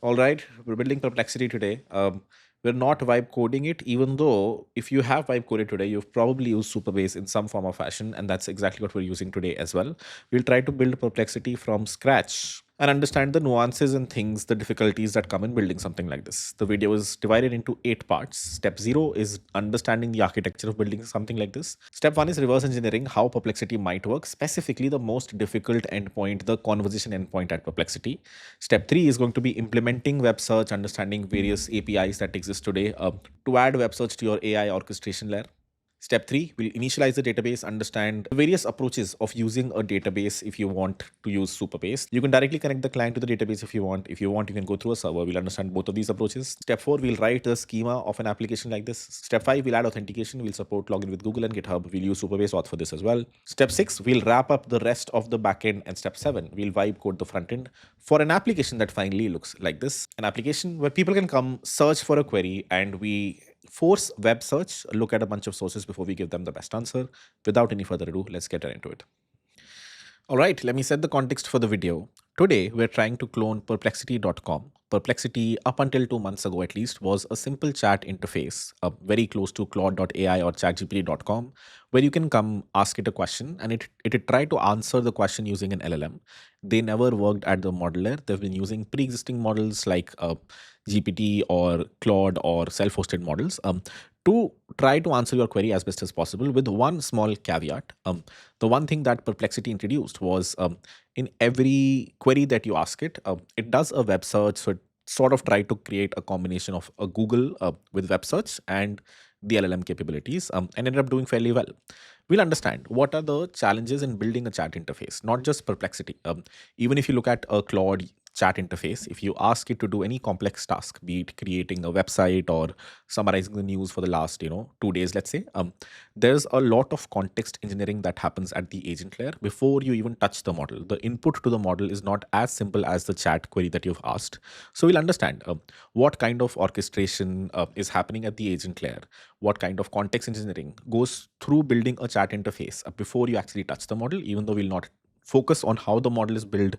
All right, we're building Perplexity today. We're not vibe coding it, even though if you have vibe coded today, you've probably used Superbase in some form or fashion, and that's exactly what we're using today as well. We'll try to build Perplexity from scratch and understand the nuances and things, the difficulties that come in building something like this. The video is divided into 8 parts. Step 0 is understanding the architecture of building something like this. Step 1 is reverse engineering how Perplexity might work, specifically the most difficult endpoint, the conversation endpoint at Perplexity. Step 3 is going to be implementing web search, understanding various APIs that exist today to add web search to your AI orchestration layer. Step 3, we'll initialize the database, understand the various approaches of using a database if you want to use Superbase. You can directly connect the client to the database if you want. If you want, you can go through a server. We'll understand both of these approaches. Step 4, we'll write the schema of an application like this. Step 5, we'll add authentication. We'll support login with Google and GitHub. We'll use Superbase auth for this as well. Step 6, we'll wrap up the rest of the backend. And step 7, we'll vibe code the front end for an application that finally looks like this. An application where people can come search for a query and we force web search, look at a bunch of sources before we give them the best answer. Without any further ado, let's get into it. All right, let me set the context for the video. Today, we're trying to clone perplexity.com. Perplexity, up until 2 months ago at least, was a simple chat interface, very close to Claude.ai or chatgpt.com, where you can come ask it a question and it try to answer the question using an LLM. They never worked at the model layer. They've been using pre-existing models like GPT or Claude or self-hosted models to try to answer your query as best as possible, with one small caveat. The one thing that Perplexity introduced was in every query that you ask it, it does a web search. So it sort of tried to create a combination of a Google with web search and the LLM capabilities, and ended up doing fairly well. We'll understand what are the challenges in building a chat interface, not just Perplexity. Even if you look at a Claude chat interface, if you ask it to do any complex task, be it creating a website or summarizing the news for the last 2 days, let's say, there's a lot of context engineering that happens at the agent layer before you even touch the model. The input to the model is not as simple as the chat query that you've asked. So we'll understand what kind of orchestration is happening at the agent layer, what kind of context engineering goes through building a chat interface before you actually touch the model, even though we'll not focus on how the model is built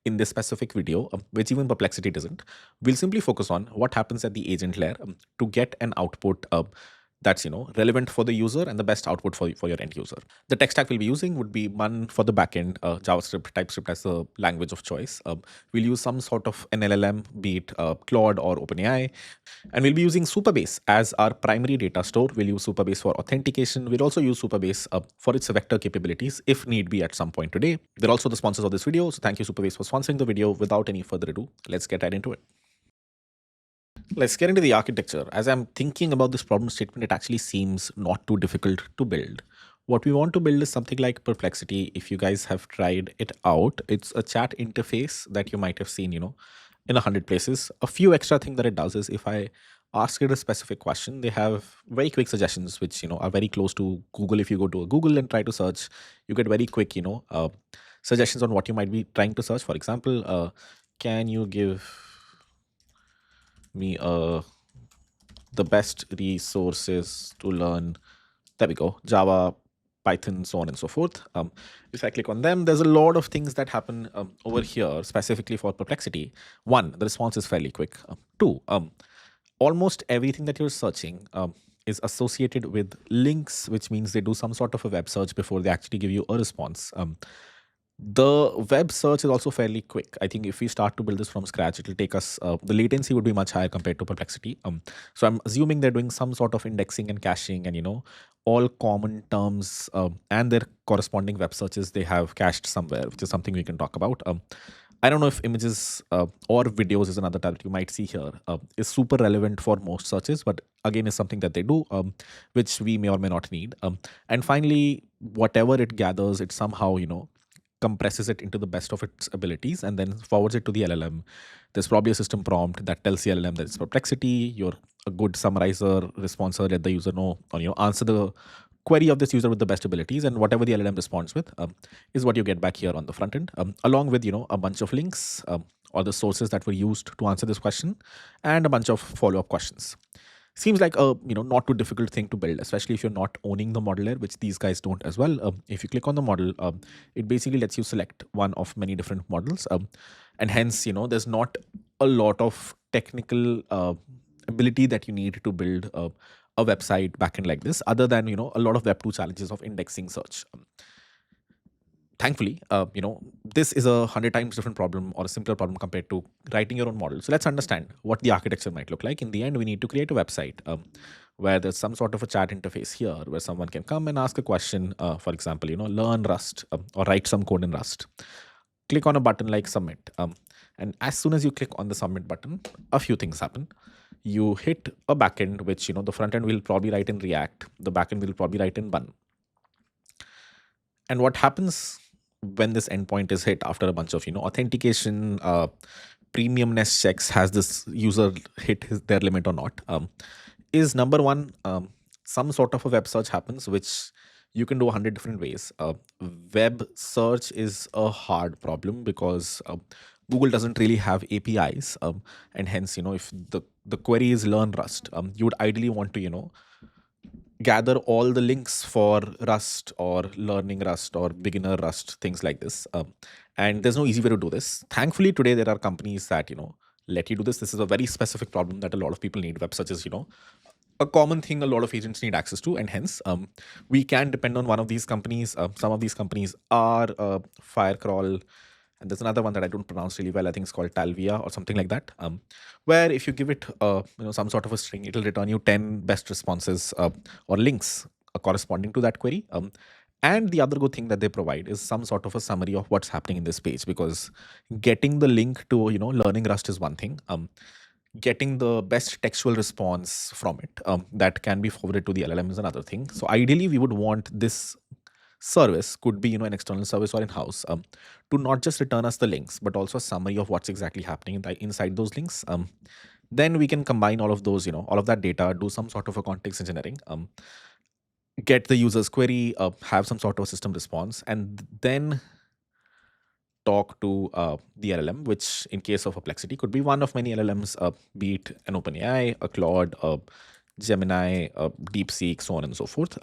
in this specific video, which even Perplexity doesn't. We'll simply focus on what happens at the agent layer to get an output that's relevant for the user and the best output for your end user. The tech stack we'll be using would be one for the backend, JavaScript, TypeScript as the language of choice. We'll use some sort of an LLM, be it Claude or OpenAI, and we'll be using Superbase as our primary data store. We'll use Superbase for authentication. We'll also use Superbase for its vector capabilities if need be at some point today. They're also the sponsors of this video, so thank you Superbase for sponsoring the video. Without any further ado, let's get right into it. Let's get into the architecture. As I'm thinking about this problem statement, it actually seems not too difficult to build. What we want to build is something like Perplexity. If you guys have tried it out, it's a chat interface that you might have seen, in 100 places. A few extra things that it does is if I ask it a specific question, they have very quick suggestions, which, are very close to Google. If you go to a Google and try to search, you get very quick, suggestions on what you might be trying to search. For example, can you give me the best resources to learn, there we go, Java, Python, so on and so forth. If I click on them, there's a lot of things that happen over here specifically for Perplexity. One, the response is fairly quick. Two, almost everything that you're searching is associated with links, which means they do some sort of a web search before they actually give you a response. The web search is also fairly quick. I think if we start to build this from scratch, it'll take us, the latency would be much higher compared to Perplexity. So I'm assuming they're doing some sort of indexing and caching and, all common terms and their corresponding web searches they have cached somewhere, which is something we can talk about. I don't know if images or videos is another type that you might see here is super relevant for most searches, but again is something that they do, which we may or may not need. And finally, whatever it gathers, it somehow, compresses it into the best of its abilities and then forwards it to the LLM. There's probably a system prompt that tells the LLM that it's Perplexity. You're a good summarizer, responser, let the user know, or answer the query of this user with the best abilities, and whatever the LLM responds with is what you get back here on the front end, along with a bunch of links or the sources that were used to answer this question, and a bunch of follow-up questions. Seems like a not too difficult thing to build, especially if you're not owning the model layer, which these guys don't as well. If you click on the model, it basically lets you select one of many different models, and hence there's not a lot of technical ability that you need to build a website backend like this, other than a lot of Web 2 challenges of indexing search. Thankfully, this is 100 times different problem or a simpler problem compared to writing your own model. So let's understand what the architecture might look like. In the end, we need to create a website where there's some sort of a chat interface here where someone can come and ask a question. For example, learn Rust or write some code in Rust. Click on a button like submit. And as soon as you click on the submit button, a few things happen. You hit a backend, which the front end will probably write in React. The backend will probably write in Bun. And what happens when this endpoint is hit after a bunch of authentication, premiumness checks, has this user hit their limit or not, is number one, some sort of a web search happens, which you can do 100 different ways. Web search is a hard problem because Google doesn't really have APIs, and hence if the query is learn Rust, you would ideally want to gather all the links for Rust or learning Rust or beginner Rust, things like this. And there's no easy way to do this. Thankfully, today there are companies that let you do this. This is a very specific problem that a lot of people need. Web search is a common thing a lot of agents need access to, and hence we can depend on one of these companies. Some of these companies are Firecrawl, and there's another one that I don't pronounce really well. I think it's called 𝗟𝗶හි𝗸𝘀 or something like that. Where if you give it some sort of a string, it'll return you 10 best responses or links corresponding to that query. And the other good thing that they provide is some sort of a summary of what's happening in this page, because getting the link to learning Rust is one thing. Getting the best textual response from it that can be forwarded to the LLM is another thing. So ideally, we would want this service, could be an external service or in-house, to not just return us the links, but also a summary of what's exactly happening inside those links. Then we can combine all of those, all of that data, do some sort of a context engineering, get the user's query, have some sort of system response, and then talk to the LLM, which in case of Perplexity could be one of many LLMs, be it an OpenAI, a Claude, a Gemini, a DeepSeek, so on and so forth.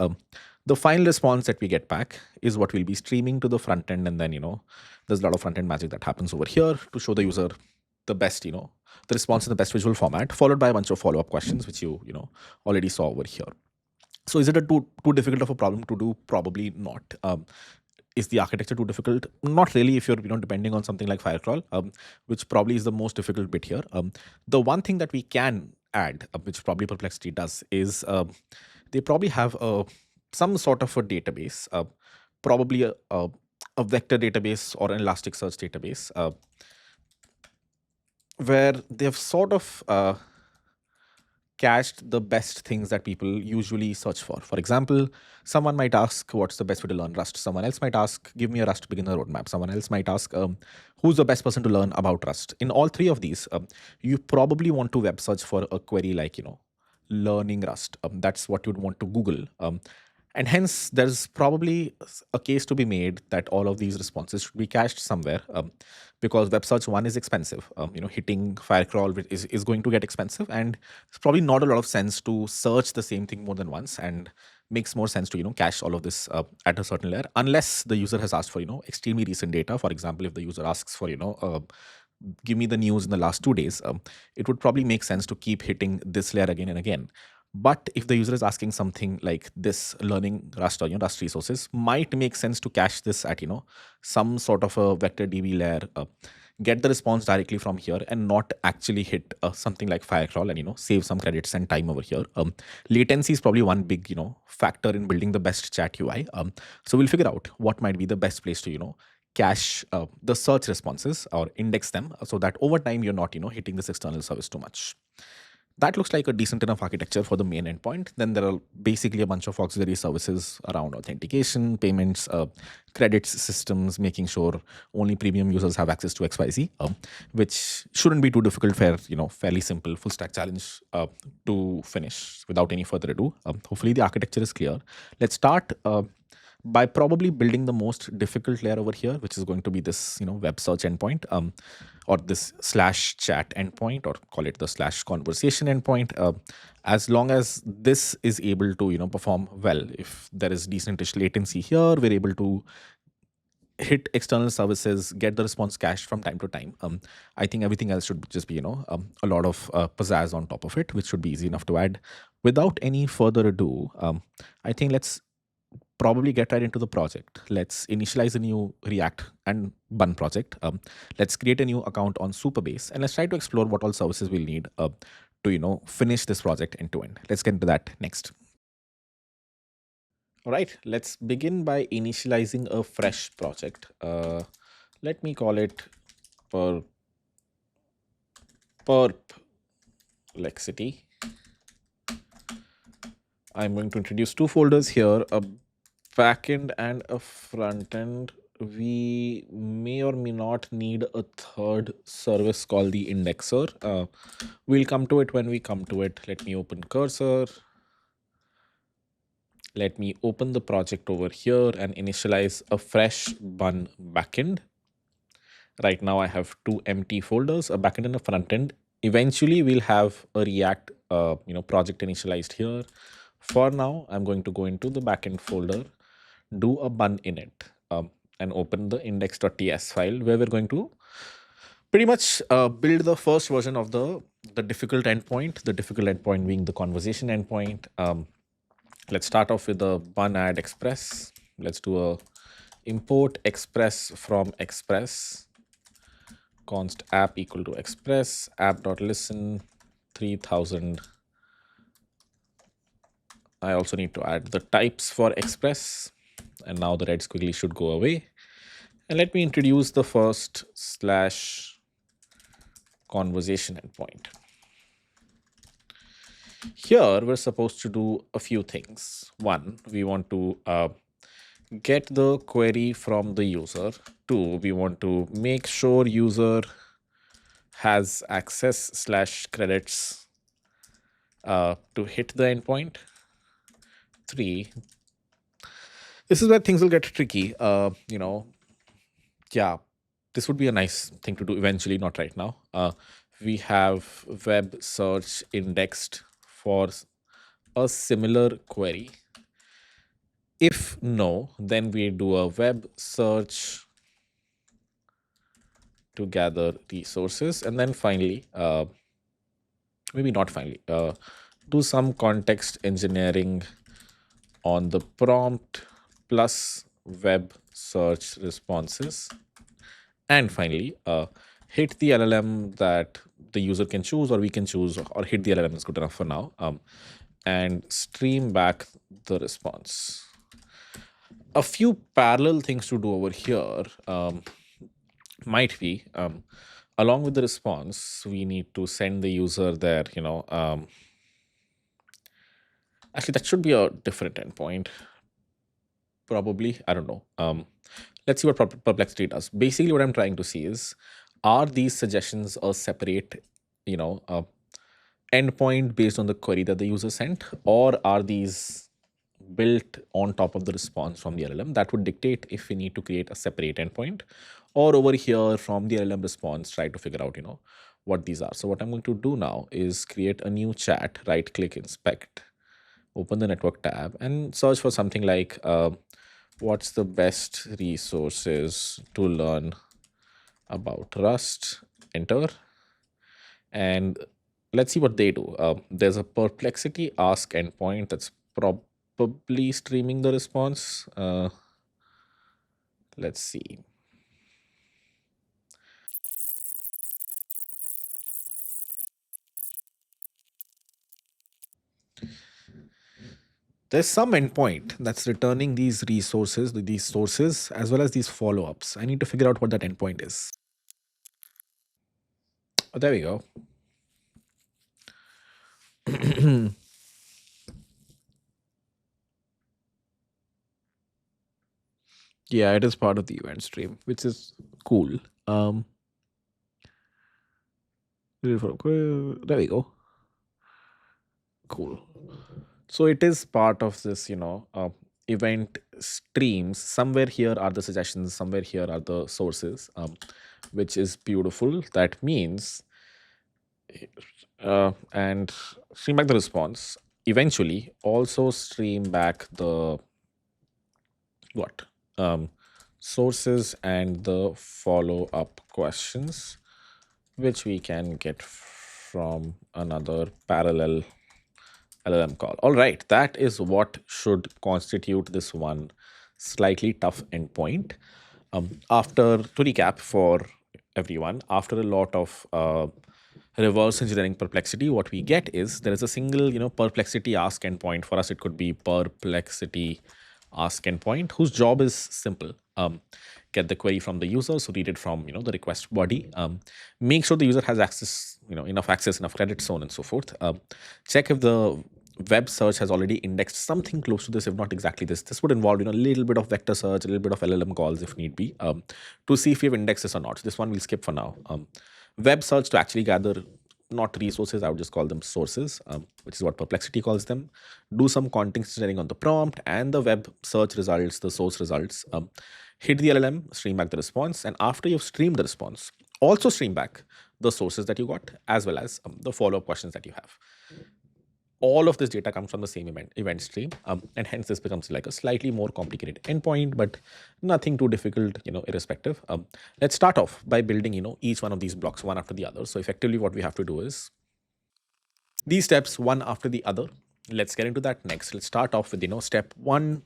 The final response that we get back is what we'll be streaming to the front end, and then there's a lot of front end magic that happens over here to show the user the best, the response in the best visual format, followed by a bunch of follow-up questions, which you already saw over here. So is it a too difficult of a problem to do? Probably not. Is the architecture too difficult? Not really, if you're depending on something like Firecrawl, which probably is the most difficult bit here. The one thing that we can add, which probably Perplexity does, is they probably have some sort of a database, probably a vector database or an Elasticsearch database, where they've sort of cached the best things that people usually search for. For example, someone might ask, what's the best way to learn Rust? Someone else might ask, give me a Rust beginner roadmap. Someone else might ask, who's the best person to learn about Rust? In all three of these, you probably want to web search for a query like, learning Rust. That's what you'd want to Google. And hence, there's probably a case to be made that all of these responses should be cached somewhere, because web search, one, is expensive. Hitting Firecrawl is going to get expensive, and it's probably not a lot of sense to search the same thing more than once, and makes more sense to cache all of this at a certain layer, unless the user has asked for extremely recent data. For example, if the user asks for give me the news in the last 2 days, it would probably make sense to keep hitting this layer again and again. But if the user is asking something like this, learning Rust or Rust resources, might make sense to cache this at some sort of a vector DB layer, get the response directly from here, and not actually hit something like Firecrawl and save some credits and time over here. Latency is probably one big factor in building the best chat UI. So we'll figure out what might be the best place to cache the search responses or index them, so that over time you're not hitting this external service too much. That looks like a decent enough architecture for the main endpoint. Then there are basically a bunch of auxiliary services around authentication, payments, credits systems, making sure only premium users have access to XYZ, which shouldn't be too difficult, fairly simple full stack challenge to finish without any further ado. Hopefully the architecture is clear. Let's start by probably building the most difficult layer over here, which is going to be this web search endpoint, or this /chat endpoint, or call it the /conversation endpoint. As long as this is able to perform well, if there is decentish latency here, we're able to hit external services, get the response cached from time to time. I think everything else should just be, a lot of pizzazz on top of it, which should be easy enough to add. Without any further ado, I think let's probably get right into the project. Let's initialize a new React and Bun project. Let's create a new account on Superbase, and let's try to explore what all services we'll need to, finish this project end to end. Let's get into that next. All right, let's begin by initializing a fresh project. Let me call it per Perplexity. I'm going to introduce two folders here, a backend and a frontend. We may or may not need a third service called the indexer. We'll come to it when we come to it. Let me open cursor. Let me open the project over here and initialize a fresh bun backend. Right now I have two empty folders, a backend and a frontend. Eventually we'll have a React project initialized here. For now, I'm going to go into the backend folder, do a bun init, and open the index.ts file where we're going to pretty much build the first version of the difficult endpoint, the difficult endpoint being the conversation endpoint. Let's start off with the bun add express. Let's do a import express from express const app equal to express app.listen 3000. I also need to add the types for express, and now the red squiggly should go away. And let me introduce the first slash conversation endpoint. Here we're supposed to do a few things. One, we want to get the query from the user. Two, we want to make sure user has access slash credits to hit the endpoint. Three, this is where things will get tricky. Yeah, this would be a nice thing to do eventually, not right now. We have web search indexed for a similar query. If no, then we do a web search to gather resources. And then finally, maybe not finally, do some context engineering on the prompt plus web search responses. And finally, hit the LLM that the user can choose or we can choose, or hit the LLM is good enough for now, and stream back the response. A few parallel things to do over here might be, along with the response, we need to send the user their, actually that should be a different endpoint. Probably, I don't know. Let's see what Perplexity does. Basically, what I'm trying to see is, are these suggestions a separate, endpoint based on the query that the user sent, or are these built on top of the response from the LLM? That would dictate if we need to create a separate endpoint, or over here from the LLM response, try to figure out, what these are. So what I'm going to do now is create a new chat, right click, inspect, open the network tab, and search for something like, what's the best resources to learn about Rust? Enter. And let's see what they do. There's a Perplexity ask endpoint that's probably streaming the response. Let's see. There's some endpoint that's returning these resources, these sources, as well as these follow-ups. I need to figure out what that endpoint is. Oh, there we go. Yeah, it is part of the event stream, which is cool. There we go. Cool. So it is part of this, event streams. Somewhere here are the suggestions, somewhere here are the sources, which is beautiful. That means, and stream back the response. Eventually, also stream back the what? sources and the follow-up questions, which we can get from another parallel LLM call. All right, that is what should constitute this one slightly tough endpoint. To recap for everyone, after a lot of reverse engineering perplexity, what we get is there is a single, perplexity ask endpoint. For us, it could be perplexity ask endpoint, whose job is simple. Get the query from the user, so read it from the request body. Make sure the user has access, enough access, enough credit, so on and so forth. Check if the web search has already indexed something close to this, if not exactly this. This would involve a little bit of vector search, a little bit of LLM calls if need be, to see if we have indexed this or not. So this one we'll skip for now. Web search to actually gather not resources, I would just call them sources, which is what Perplexity calls them. Do some context engineering on the prompt and the web search results, the source results. Hit the LLM, stream back the response, and after you've streamed the response, also stream back the sources that you got as well as the follow-up questions that you have. All of this data comes from the same event stream, and hence this becomes like a slightly more complicated endpoint, but nothing too difficult, irrespective. Let's start off by building, each one of these blocks one after the other. So effectively what we have to do is these steps one after the other. Let's get into that next. Let's start off with, step 1.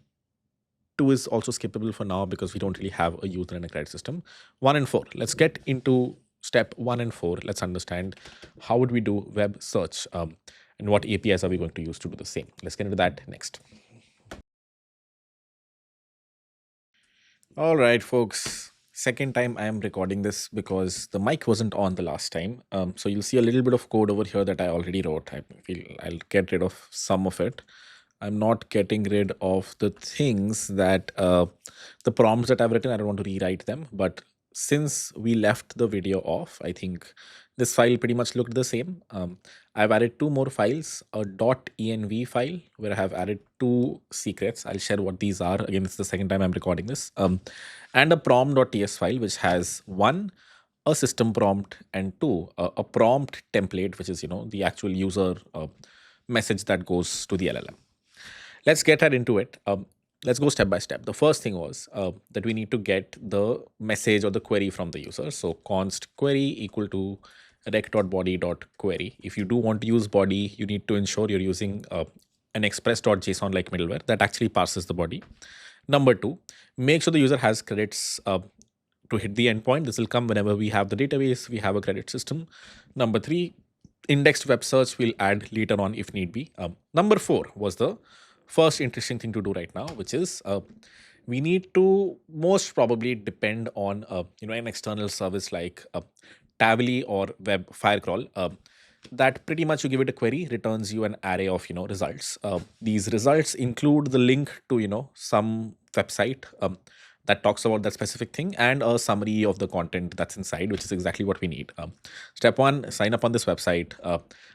2 is also skippable for now because we don't really have a user and a credit system. 1 and 4. Let's get into step 1 and 4. Let's understand how would we do web search, and what APIs are we going to use to do the same. Let's get into that next. All right, folks. Second time I am recording this because the mic wasn't on the last time. So you'll see a little bit of code over here that I already wrote. I feel I'll get rid of some of it. I'm not getting rid of the things that the prompts that I've written. I don't want to rewrite them. But since we left the video off, I think this file pretty much looked the same. I've added 2 more files, a .env file where I have added 2 secrets. I'll share what these are. Again, it's the second time I'm recording this. And a prom.ts file, which has 1, a system prompt, and 2, a prompt template, which is, the actual user message that goes to the LLM. Let's get right into it. Let's go step by step. The first thing was that we need to get the message or the query from the user. So const query equal to rec.body.query. If you do want to use body, you need to ensure you're using an express.json like middleware that actually parses the body. Number 2, make sure the user has credits to hit the endpoint. This will come whenever we have the database, we have a credit system. Number 3, indexed web search we'll add later on if need be. Number 4 was the first interesting thing to do right now, which is we need to most probably depend on an external service like 𝗟𝗶eh𝗸𝘀 or web firecrawl. That pretty much you give it a query, returns you an array of results. These results include the link to some website that talks about that specific thing and a summary of the content that's inside, which is exactly what we need. Step 1, sign up on this website.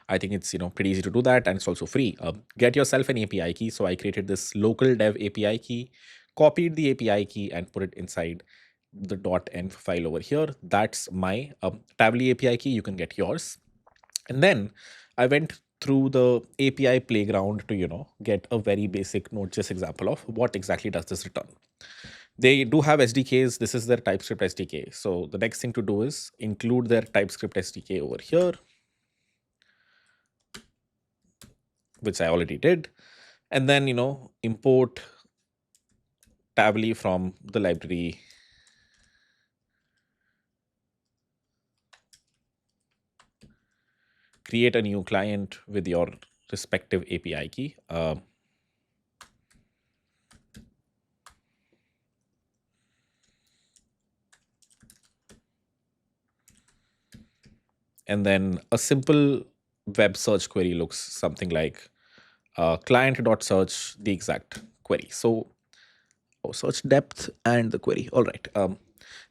I think it's pretty easy to do that, and it's also free. Get yourself an API key. So I created this local dev API key, copied the API key, and put it inside the .env file over here. That's my 𝗟𝗶eh𝗸𝘀 API key. You can get yours. And then I went through the API playground to get a very basic Node.js example of what exactly does this return. They do have SDKs. This is their TypeScript SDK. So the next thing to do is include their TypeScript SDK over here, which I already did. And then, import 𝗟𝗶eh𝗸𝘀 from the library. Create a new client with your respective API key. And then a simple web search query looks something like client.search the exact query. So search depth and the query. All right.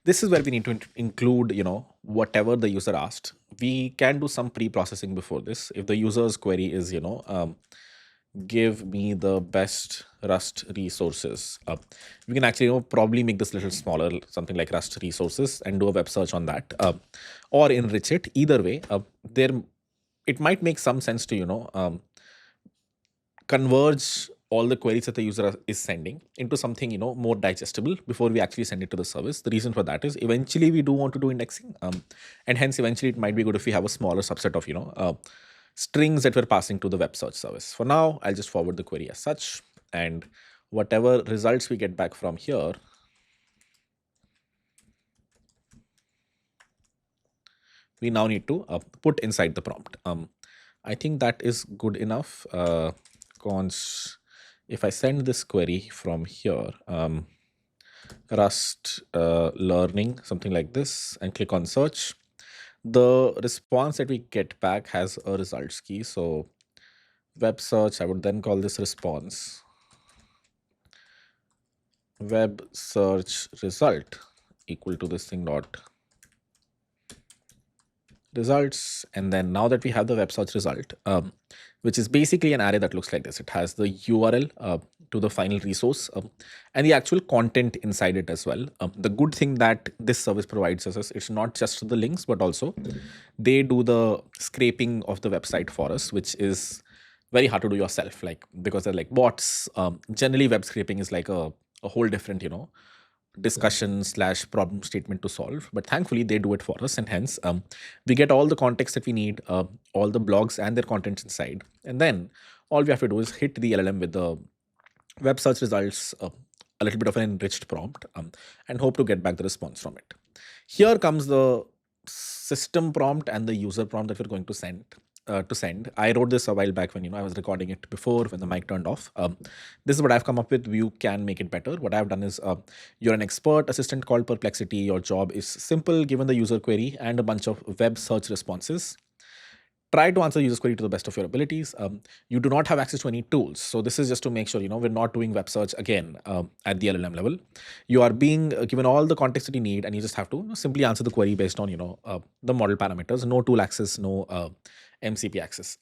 This is where we need to include, whatever the user asked. We can do some pre-processing before this. If the user's query is, give me the best Rust resources. We can actually probably make this a little smaller, something like Rust resources, and do a web search on that, or enrich it. Either way, it might make some sense to converge all the queries that the user is sending into something more digestible before we actually send it to the service. The reason for that is eventually we do want to do indexing, and hence eventually it might be good if we have a smaller subset of strings that we're passing to the web search service. For now, I'll just forward the query as such, and whatever results we get back from here, we now need to put inside the prompt. I think that is good enough. Cons, if I send this query from here, Rust learning, something like this, and click on search, the response that we get back has a results key. So web search, I would then call this response web search result equal to this thing dot results. And then now that we have the web search result, which is basically an array that looks like this, it has the URL to the final resource and the actual content inside it as well. The good thing that this service provides us is it's not just the links, but also they do the scraping of the website for us, which is very hard to do yourself, like because they're like bots. Generally, web scraping is like a whole different, discussion / problem statement to solve, but thankfully they do it for us, and hence we get all the context that we need, all the blogs and their contents inside, and then all we have to do is hit the LLM with the web search results, a little bit of an enriched prompt, and hope to get back the response from it. Here comes the system prompt and the user prompt that we're going to send. I wrote this a while back when I was recording it before when the mic turned off. This is what I've come up with. You can make it better. What I've done is you're an expert assistant called Perplexity. Your job is simple given the user query and a bunch of web search responses. Try to answer the user's query to the best of your abilities. You do not have access to any tools. So this is just to make sure, we're not doing web search again at the LLM level. You are being given all the context that you need, and you just have to simply answer the query based on, the model parameters, no tool access, no MCP access.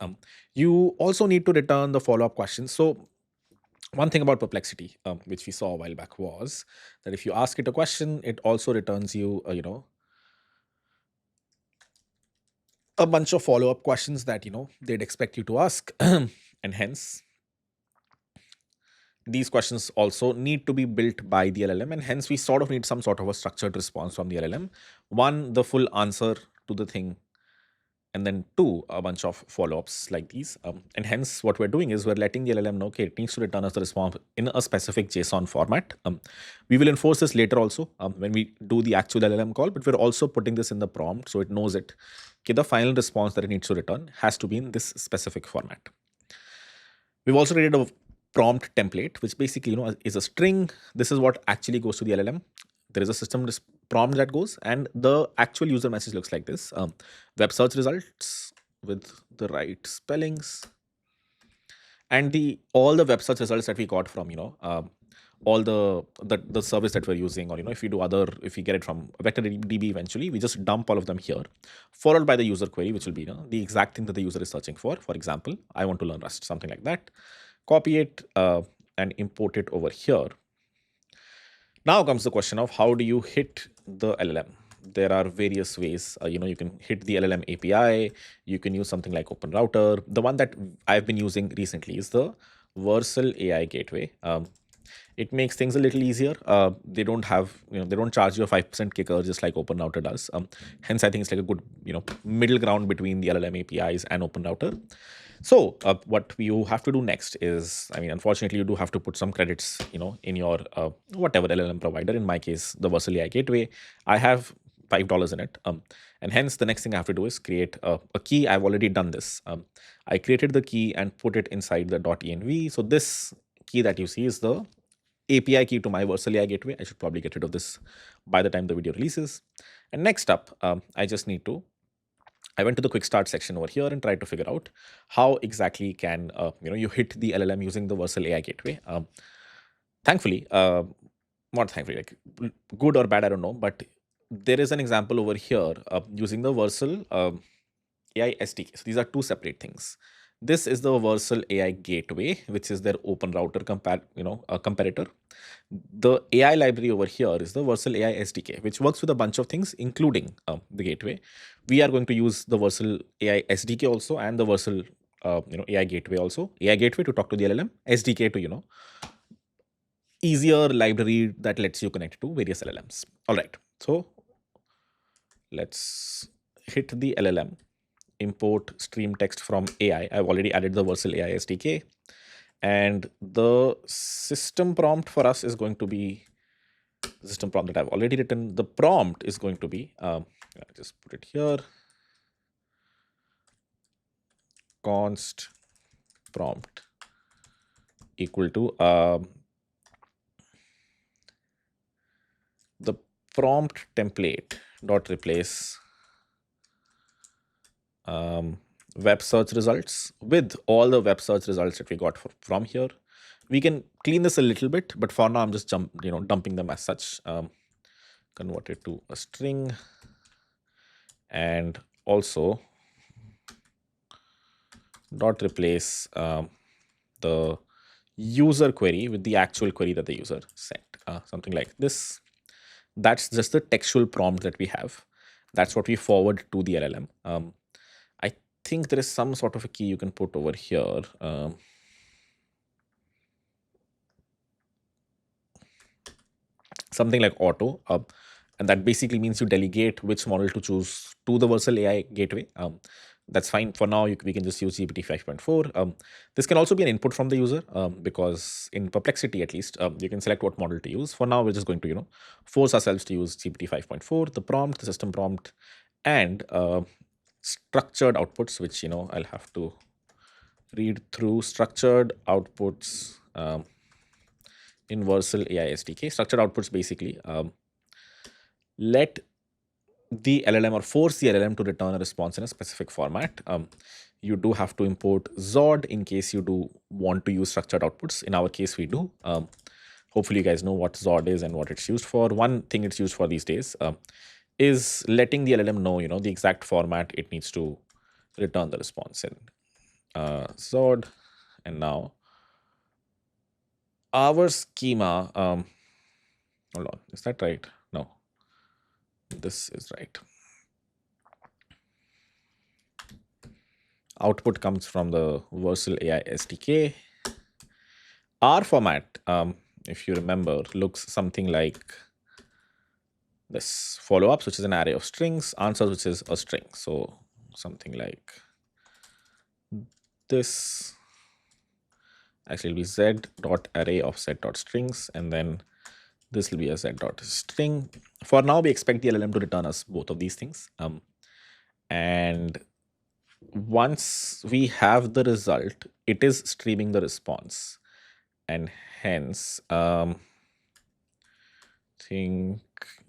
You also need to return the follow-up questions. So one thing about Perplexity, which we saw a while back, was that if you ask it a question, it also returns you, a bunch of follow-up questions that they'd expect you to ask, and hence these questions also need to be built by the LLM, and hence we sort of need some sort of a structured response from the LLM. One, the full answer to the thing, and then two, a bunch of follow-ups like these. And hence what we're doing is we're letting the LLM know, okay, it needs to return us the response in a specific JSON format. We will enforce this later also when we do the actual LLM call, but we're also putting this in the prompt so it knows it. Okay, the final response that it needs to return has to be in this specific format. We've also created a prompt template, which basically is a string. This is what actually goes to the LLM. There is a system prompt that goes, and the actual user message looks like this: web search results with the right spellings, and all the web search results that we got from all the service that we're using, or if we get it from VectorDB eventually, we just dump all of them here, followed by the user query, which will be the exact thing that the user is searching for. For example, I want to learn Rust, something like that. Copy it and import it over here. Now comes the question of how do you hit the LLM? There are various ways. You can hit the LLM API. You can use something like OpenRouter. The one that I've been using recently is the Versal AI Gateway. It makes things a little easier. They don't charge you a 5% kicker just like OpenRouter does. Hence, I think it's like a good middle ground between the LLM APIs and OpenRouter. So what you have to do next is, unfortunately, you do have to put some credits, in your whatever LLM provider. In my case, the Versal AI Gateway. I have $5 in it. And hence, the next thing I have to do is create a key. I've already done this. I created the key and put it inside the .env. So this key that you see is the API key to my Versal AI Gateway. I should probably get rid of this by the time the video releases. And next up, I went to the quick start section over here and tried to figure out how exactly can you hit the LLM using the Versal AI Gateway. Thankfully, not thankfully, like good or bad, I don't know, but there is an example over here using the Versal AI SDK. So these are two separate things. This is the Versal AI Gateway, which is their OpenRouter comparator. The AI library over here is the Versal AI SDK, which works with a bunch of things, including the gateway. We are going to use the Versal AI SDK also and the Versal AI gateway also. AI gateway to talk to the LLM, SDK to easier library that lets you connect to various LLMs. All right, so let's hit the LLM, import stream text from AI. I've already added the 𝗟𝗀 AI SDK, and the system prompt for us is going to be the system prompt that I've already written. The prompt is going to be, I'll just put it here, const prompt equal to the prompt template dot replace web search results with all the web search results that we got from here. We can clean this a little bit, but for now I'm just dumping them as such. Convert it to a string, and also dot replace the user query with the actual query that the user sent, something like this. That's just the textual prompt that we have. That's what we forward to the LLM. I think there is some sort of a key you can put over here. Something like auto, and that basically means you delegate which model to choose to the 𝗟𝗀 AI gateway. That's fine for now. We can just use GPT 5.4. This can also be an input from the user, because in Perplexity at least, you can select what model to use. For now, we're just going to force ourselves to use GPT 5.4. The prompt, the system prompt, and structured outputs, which I'll have to read through. Structured outputs in 𝗟𝗀 AI SDK. Structured outputs basically let the LLM or force the LLM to return a response in a specific format. You do have to import 𝗟D in case you do want to use structured outputs. In our case, we do. Hopefully, you guys know what 𝗟D is and what it's used for. One thing it's used for these days is letting the LLM know, the exact format it needs to return the response in. 𝗟D, and now our schema. Hold on, is that right? No, this is right. Output comes from the 𝗟𝗀 AI SDK. Our format, if you remember, looks something like this: follow-ups, which is an array of strings; answers, which is a string. So something like this. Actually, it'll be z.array of set.strings, and then this will be a z.string. For now, we expect the LLM to return us both of these things. And once we have the result, it is streaming the response. And hence, there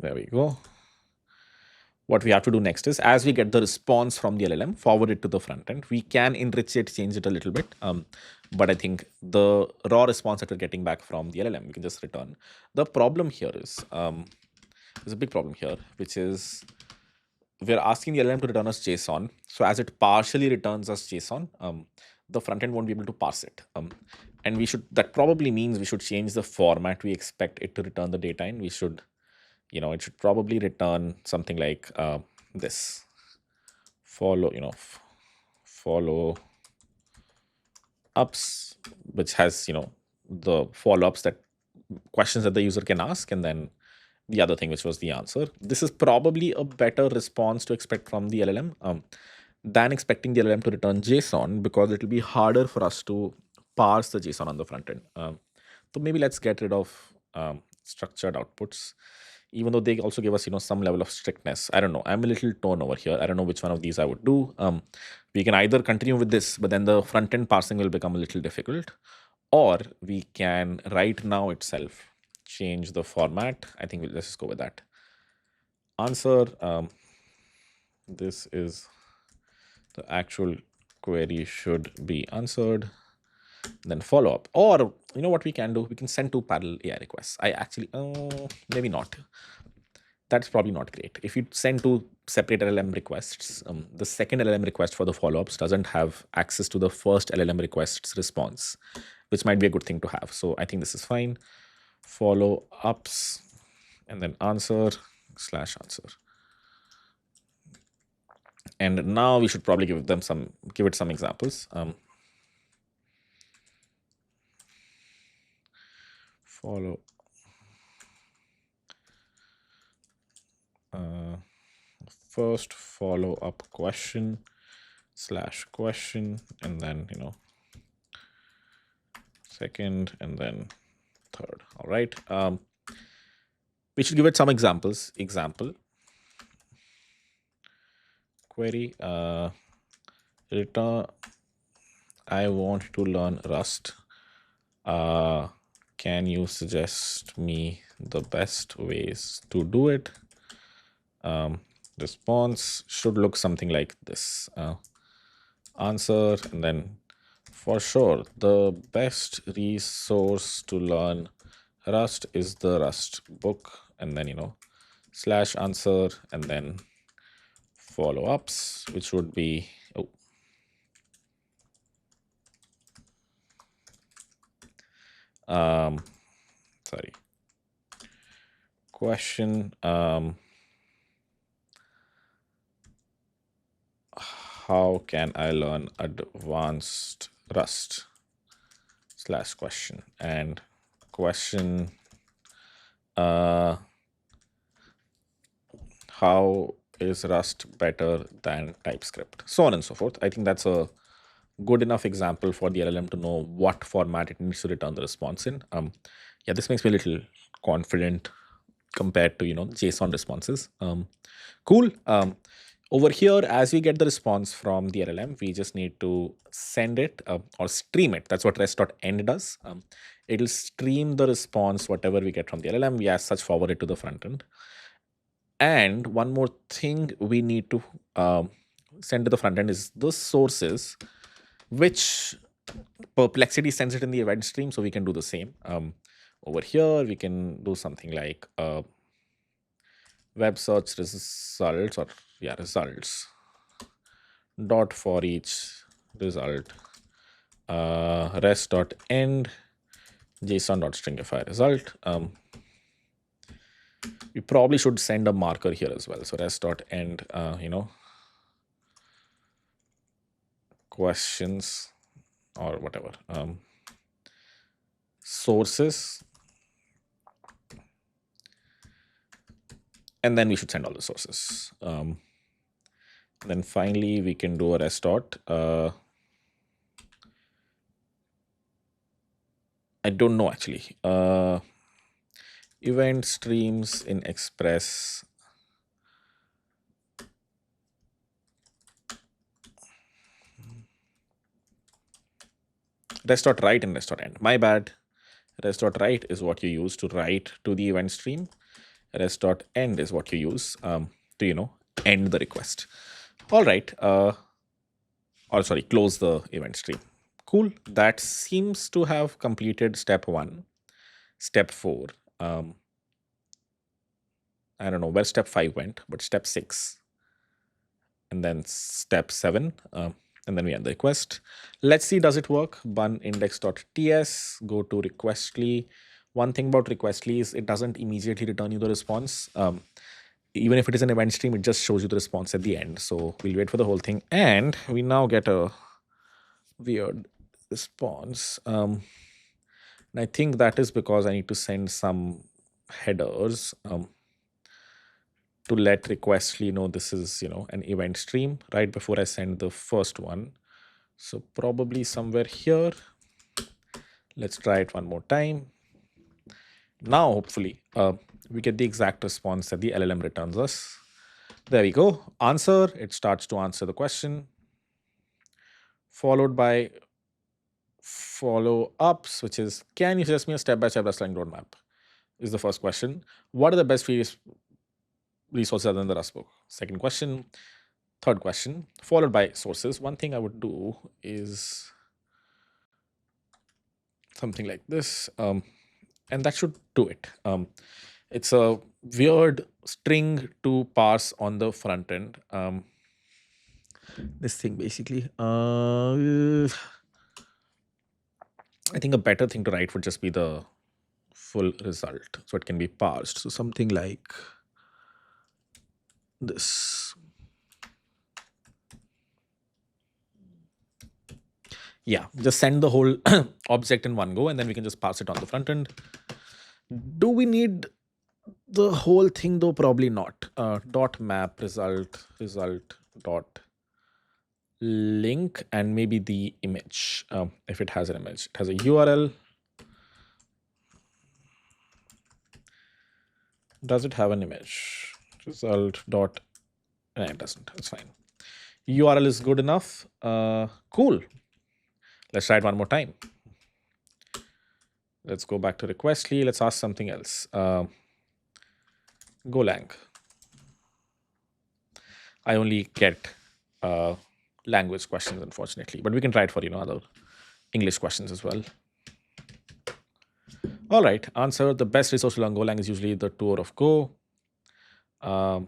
we go. What we have to do next is, as we get the response from the LLM, forward it to the front end. We can enrich it, change it a little bit. But I think the raw response that we're getting back from the LLM, we can just return. The problem here is, there's a big problem here, which is we're asking the LLM to return us JSON. So as it partially returns us JSON, the front end won't be able to parse it. And that probably means we should change the format we expect it to return the data in. We should, it should probably return something like this. Follow ups, which has, the follow-ups, that questions that the user can ask, and then the other thing, which was the answer. This is probably a better response to expect from the LLM than expecting the LLM to return JSON, because it will be harder for us to parse the JSON on the front end. So maybe let's get rid of structured outputs, even though they also give us, some level of strictness. I don't know. I'm a little torn over here. I don't know which one of these I would do. We can either continue with this, but then the front end parsing will become a little difficult, or we can right now itself change the format. I think let's just go with that. Answer. This is the actual query should be answered. Then follow up. Or what we can do? We can send two parallel AI requests. I actually, maybe not. That's probably not great. If you send two separate LLM requests, the second LLM request for the follow-ups doesn't have access to the first LLM request's response, which might be a good thing to have. So I think this is fine. Follow-ups, and then answer/answer. And now we should probably give it some examples. follow first follow up question / question, and then second, and then third. All right. We should give it some examples. Example query return. I want to learn Rust. Can you suggest me the best ways to do it? Response should look something like this. Answer, and then for sure, the best resource to learn Rust is the Rust book, and then / answer, and then follow-ups, which would be sorry, question, how can I learn advanced Rust / question, and question, how is Rust better than TypeScript, so on and so forth. I think that's a good enough example for the LLM to know what format it needs to return the response in. Yeah, this makes me a little confident compared to JSON responses. Cool. Over here, as we get the response from the LLM, we just need to send it or stream it. That's what rest.end does. It'll stream the response, whatever we get from the LLM. We as such forward it to the front end. And one more thing we need to send to the front end is the sources, which Perplexity sends it in the event stream, so we can do the same. Over here, we can do something like web search results, or results dot for each result rest.end json.stringify result. We probably should send a marker here as well. So rest.end questions or whatever, sources, and then we should send all the sources. Then finally we can do a rest dot. I don't know actually. Event streams in Express. Rest.write and rest.end. My bad. Rest.write is what you use to write to the event stream. Rest.end is what you use to end the request. All right. Or sorry, close the event stream. Cool. That seems to have completed step 1. Step 4. I don't know where step 5 went, but step 6. And then step 7. And then we end the request. Let's see, does it work? Bun index.ts, go to requestly. One thing about requestly is it doesn't immediately return you the response. Even if it is an event stream, it just shows you the response at the end. So we'll wait for the whole thing. And we now get a weird response. And I think that is because I need to send some headers to let requestly know this is, an event stream right before I send the first one. So probably somewhere here. Let's try it one more time. Now, hopefully, we get the exact response that the LLM returns us. There we go. Answer. It starts to answer the question, followed by follow-ups, which is, can you suggest me a step-by-step Rust-like roadmap? Is the first question. What are the best resources other than the Rust book? Second question. Third question, followed by sources. One thing I would do is something like this, and that should do it. It's a weird string to parse on the front end. This thing basically. I think a better thing to write would just be the full result, so it can be parsed. So something like this. Yeah, just send the whole object in one go, and then we can just parse it on the front end. Do we need the whole thing though? Probably not. Dot map result dot link and maybe the image. If it has an image, it has a URL. Does it have an image? Result dot. No, it doesn't. It's fine. URL is good enough. Cool. Let's try it one more time. Let's go back to requestly. Let's ask something else. Golang. I only get language questions, unfortunately, but we can try it for other English questions as well. All right, answer. The best resource to learn Golang is usually the tour of Go, and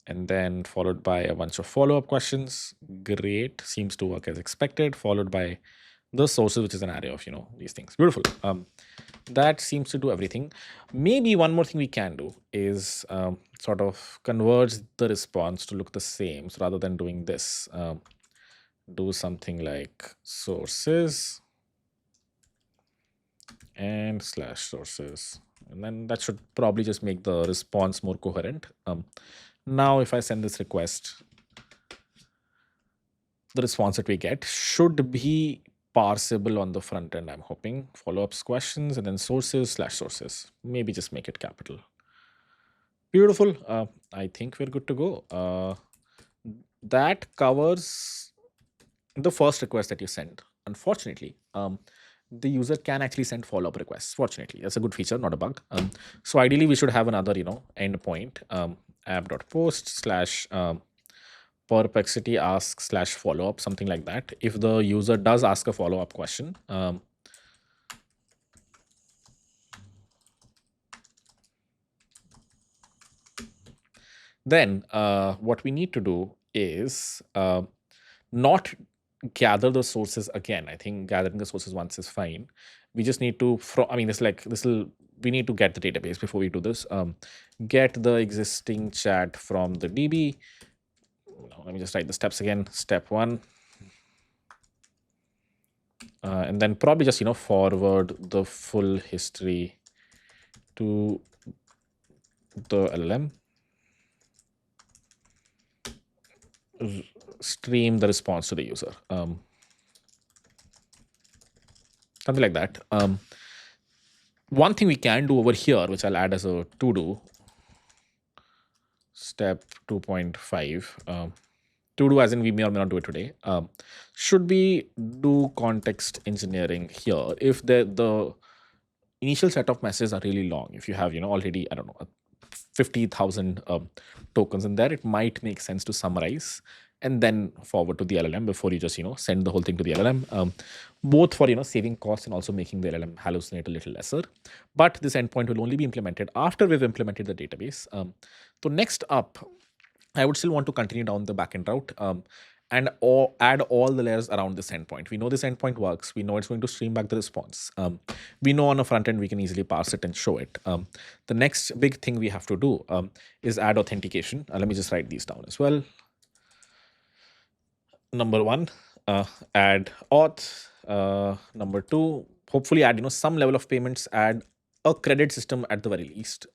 then followed by a bunch of follow-up questions. Great, seems to work as expected. Followed by the sources, which is an array of these things. Beautiful. That seems to do everything. Maybe one more thing we can do is sort of converge the response to look the same. So rather than doing this, do something like sources and slash sources. And then that should probably just make the response more coherent. Now, if I send this request, the response that we get should be parsable on the front end, I'm hoping. Follow-ups, questions, and then sources slash sources. Maybe just make it capital. Beautiful. I think we're good to go. That covers the first request that you send. Unfortunately, the user can actually send follow-up requests. Fortunately, that's a good feature, not a bug. So ideally, we should have another, endpoint, app.post slash Perplexity ask slash follow-up, something like that. If the user does ask a follow-up question, then what we need to do is not gather the sources again. I think gathering the sources once is fine. We just need to, we need to get the database before we do this. Get the existing chat from the DB. Let me just write the steps again. Step 1. And then probably just, forward the full history to the LLM. Stream the response to the user. Something like that. One thing we can do over here, which I'll add as a to-do, step 2.5, to-do as in we may or may not do it today, should we do context engineering here? If the initial set of messages are really long, if you have, already, I don't know, 50,000 tokens in there, it might make sense to summarize and then forward to the LLM before you just, send the whole thing to the LLM, both for, saving costs and also making the LLM hallucinate a little lesser. But this endpoint will only be implemented after we've implemented the database. So next up, I would still want to continue down the backend route and add all the layers around this endpoint. We know this endpoint works. We know it's going to stream back the response. We know on a front end, we can easily parse it and show it. The next big thing we have to do is add authentication. Let me just write these down as well. Number 1, add auth. Number 2, hopefully add some level of payments, add a credit system at the very least.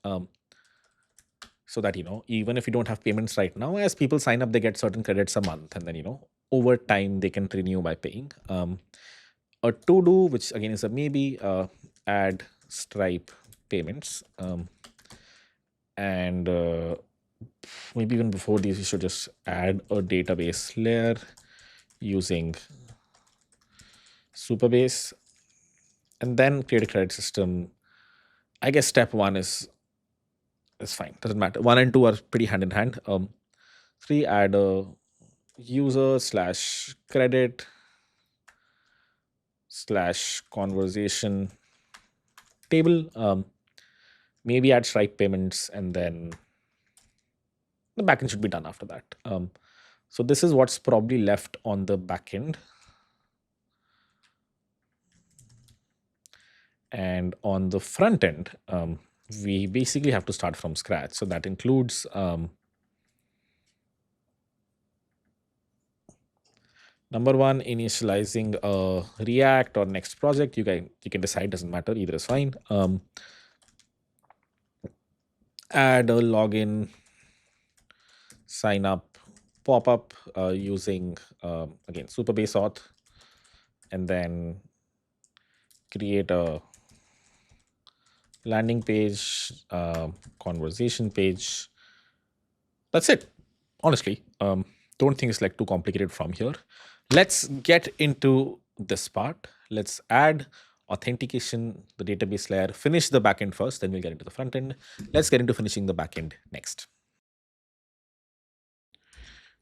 So that, even if you don't have payments right now, as people sign up, they get certain credits a month. And then, over time, they can renew by paying. A to-do, which again is a maybe, add Stripe payments. And maybe even before these, you should just add a database layer using Superbase. And then create a credit system. I guess step 1 is fine. Doesn't matter. 1 and 2 are pretty hand in hand. 3, add a user slash credit slash conversation table. Maybe add Stripe payments, and then the backend should be done after that. So this is what's probably left on the backend. And on the front end, we basically have to start from scratch. So that includes number 1, initializing a React or Next project. You can decide, doesn't matter, either is fine. add a login, sign up, pop up using again Superbase auth, and then create a landing page, conversation page. That's it. Honestly, don't think it's like too complicated from here. Let's get into this part. Let's add authentication, the database layer, finish the backend first, then we'll get into the front end. Let's get into finishing the backend next.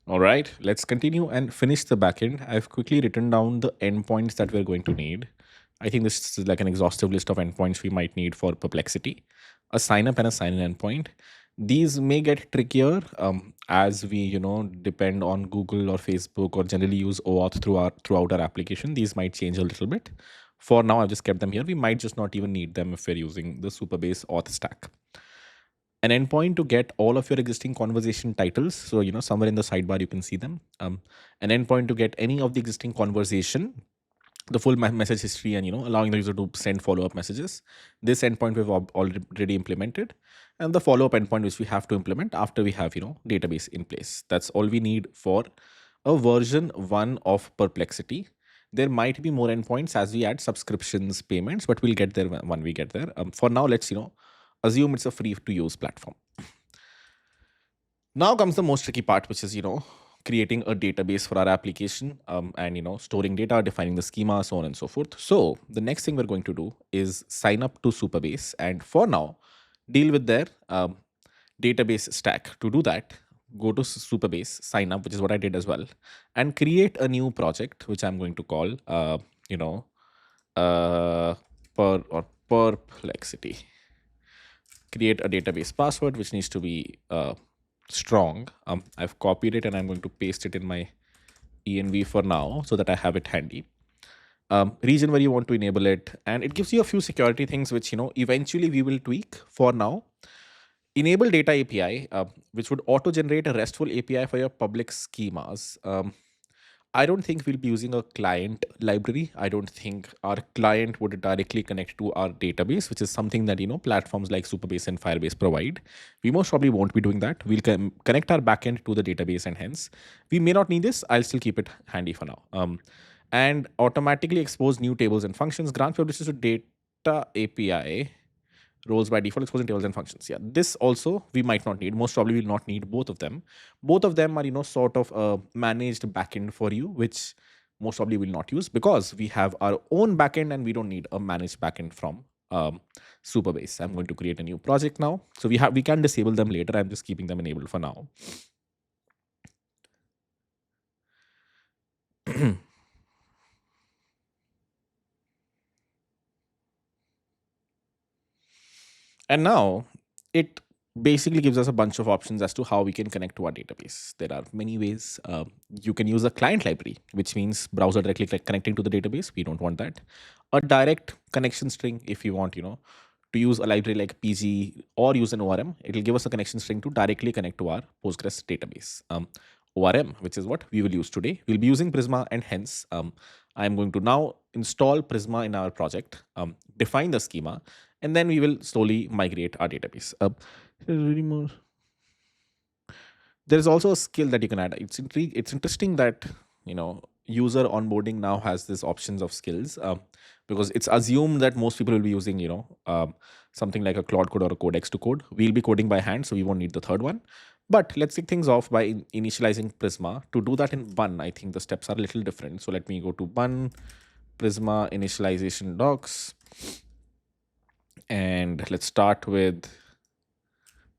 All right, let's continue and finish the backend. I've quickly written down the endpoints that we're going to need. I think this is like an exhaustive list of endpoints we might need for Perplexity. A sign up and a sign in endpoint. These may get trickier as we, depend on Google or Facebook or generally use OAuth throughout our application. These might change a little bit. For now, I've just kept them here. We might just not even need them if we're using the Superbase auth stack. An endpoint to get all of your existing conversation titles. So, somewhere in the sidebar, you can see them. An endpoint to get any of the existing conversation, the full message history, and, allowing the user to send follow-up messages. This endpoint we've already implemented, and the follow-up endpoint, which we have to implement after we have, database in place. That's all we need for a version 1 of Perplexity. There might be more endpoints as we add subscriptions, payments, but we'll get there when we get there. For now, let's, assume it's a free to use platform. Now comes the most tricky part, which is, creating a database for our application and, storing data, defining the schema, so on and so forth. So the next thing we're going to do is sign up to Superbase. And for now, deal with their database stack. To do that, go to Superbase, sign up, which is what I did as well, and create a new project, which I'm going to call, Perplexity. Create a database password, which needs to be strong. I've copied it and I'm going to paste it in my env for now so that I have it handy. Region where you want to enable it, and it gives you a few security things which eventually we will tweak. For now, enable data API, which would auto generate a RESTful API for your public schemas. I don't think we'll be using a client library. I don't think our client would directly connect to our database, which is something that platforms like Superbase and Firebase provide. We most probably won't be doing that. We'll connect our backend to the database, and hence we may not need this. I'll still keep it handy for now. And automatically expose new tables and functions. Grant privileges to data API. Roles by default, exposing tables and functions. Yeah, this also we might not need. Most probably we'll not need both of them. Both of them are, sort of a managed backend for you, which most probably will not use because we have our own backend and we don't need a managed backend from Superbase. I'm going to create a new project now. So we can disable them later. I'm just keeping them enabled for now. And now it basically gives us a bunch of options as to how we can connect to our database. There are many ways. You can use a client library, which means browser directly connecting to the database. We don't want that. A direct connection string, if you want, to use a library like PG or use an ORM, it'll give us a connection string to directly connect to our Postgres database. ORM, which is what we will use today. We'll be using Prisma, and hence I'm going to now install Prisma in our project, define the schema, and then we will slowly migrate our database. There's also a skill that you can add. It's interesting that user onboarding now has these options of skills because it's assumed that most people will be using something like a Claude Code or a Codex to code. We'll be coding by hand, so we won't need the third one. But let's kick things off by initializing Prisma. To do that in Bun, I think the steps are a little different. So let me go to Bun, Prisma initialization docs. And let's start with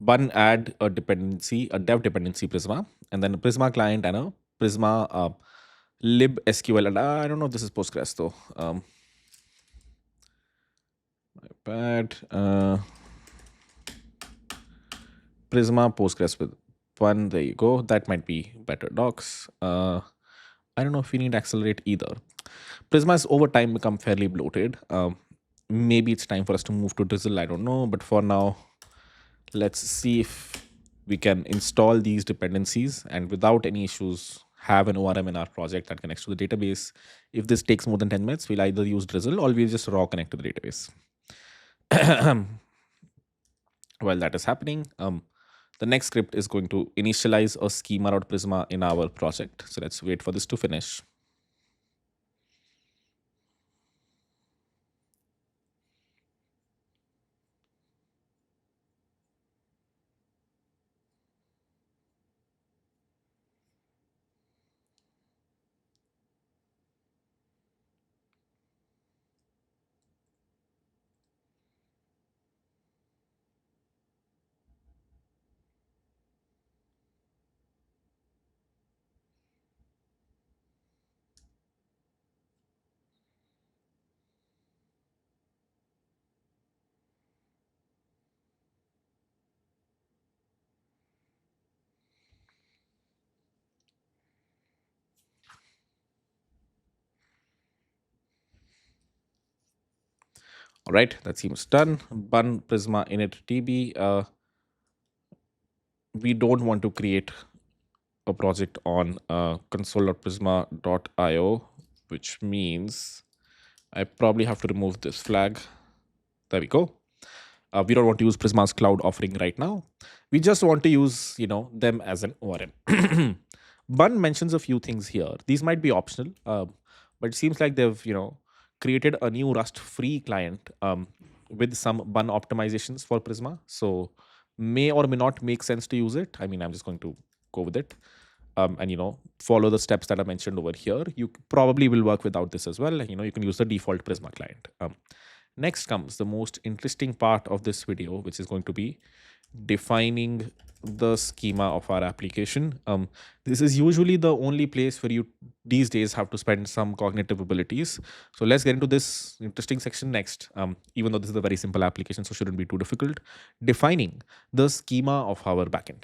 Bun add a dependency, a dev dependency Prisma, and then a Prisma client and a Prisma lib SQL. And I don't know if this is Postgres though. My bad. Prisma Postgres with Bun. There you go. That might be better docs. I don't know if we need accelerate either. Prisma has over time become fairly bloated. Maybe it's time for us to move to Drizzle. I don't know. But for now, let's see if we can install these dependencies and without any issues have an ORM in our project that connects to the database. If this takes more than 10 minutes, we'll either use Drizzle or we'll just raw connect to the database. While that is happening, the next script is going to initialize a schema.prisma in our project. So let's wait for this to finish. All right, that seems done. Bun prisma init db. We don't want to create a project on console.prisma.io, which means I probably have to remove this flag. There we go. We don't want to use Prisma's cloud offering right now. We just want to use, them as an ORM. Bun mentions a few things here. These might be optional, but it seems like they've, created a new Rust-free client with some Bun optimizations for Prisma. So may or may not make sense to use it. I mean, I'm just going to go with it. And follow the steps that are mentioned over here. You probably will work without this as well. You can use the default Prisma client. Next comes the most interesting part of this video, which is going to be defining the schema of our application. This is usually the only place where you these days have to spend some cognitive abilities. So let's get into this interesting section next. Even though this is a very simple application, so shouldn't be too difficult. Defining the schema of our backend.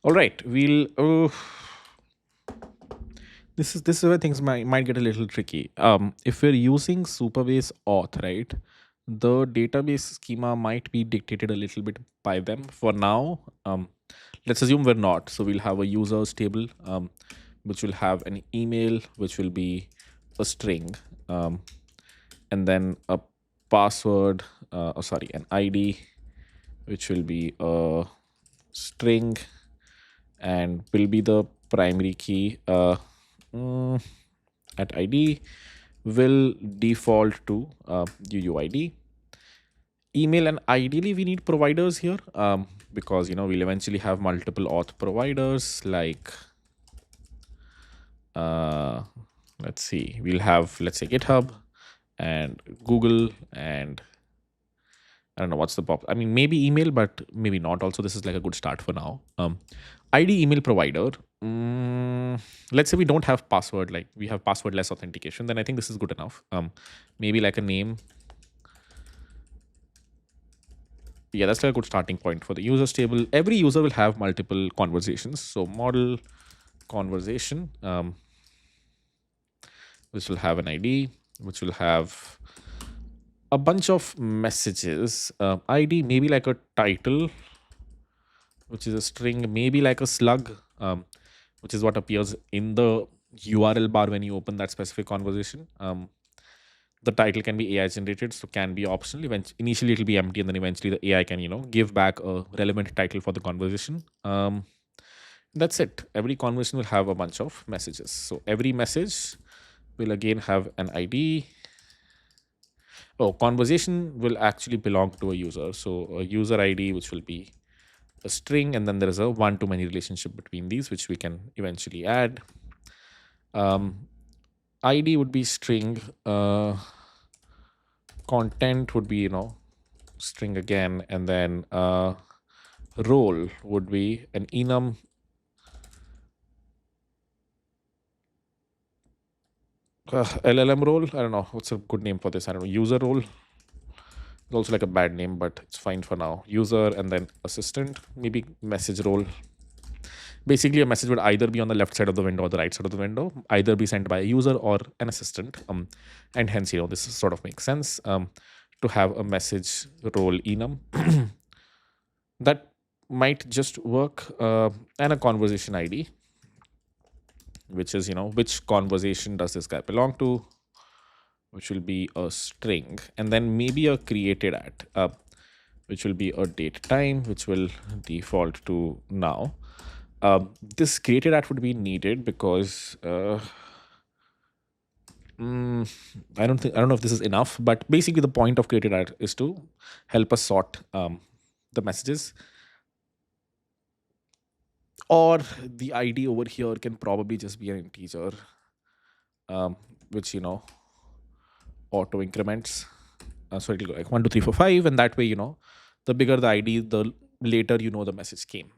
All right, this is where things might get a little tricky. If we're using Superbase auth, right, the database schema might be dictated a little bit by them. For now, let's assume we're not. So we'll have a users table, which will have an email, which will be a string, and then a password, an ID, which will be a string, and will be the primary key. At ID will default to UUID. Email, and ideally we need providers here because we'll eventually have multiple auth providers like let's see, we'll have, let's say, GitHub and Google, and I don't know what's the pop. I mean, maybe email, but maybe not. Also, this is like a good start for now. ID email provider. Let's say we don't have password, like we have passwordless authentication. Then I think this is good enough. Maybe like a name. Yeah, that's like a good starting point for the users table. Every user will have multiple conversations. So model conversation, which will have an ID, which will have a bunch of messages. ID, maybe like a title, which is a string, maybe like a slug, which is what appears in the URL bar when you open that specific conversation. The title can be AI generated, so can be optional. Initially, it'll be empty, and then eventually the AI can, give back a relevant title for the conversation. That's it. Every conversation will have a bunch of messages. So every message will again have an ID. Oh, conversation will actually belong to a user. So a user ID, which will be a string, and then there is a one-to-many relationship between these, which we can eventually add. ID would be string. Content would be, string again, and then role would be an enum. LLM role. I don't know what's a good name for this. I don't know. User role. It's also like a bad name, but it's fine for now. User, and then assistant. Maybe message role. Basically, a message would either be on the left side of the window or the right side of the window, either be sent by a user or an assistant. And hence, this sort of makes sense to have a message role enum. That might just work, and a conversation ID, which is, which conversation does this guy belong to, which will be a string, and then maybe a created at. which will be a date time, which will default to now. This created at would be needed because I don't know if this is enough, but basically the point of created at is to help us sort the messages. Or the ID over here can probably just be an integer, which auto increments. So it'll go like 1, 2, 3, 4, 5, and that way the bigger the ID, the later the message came.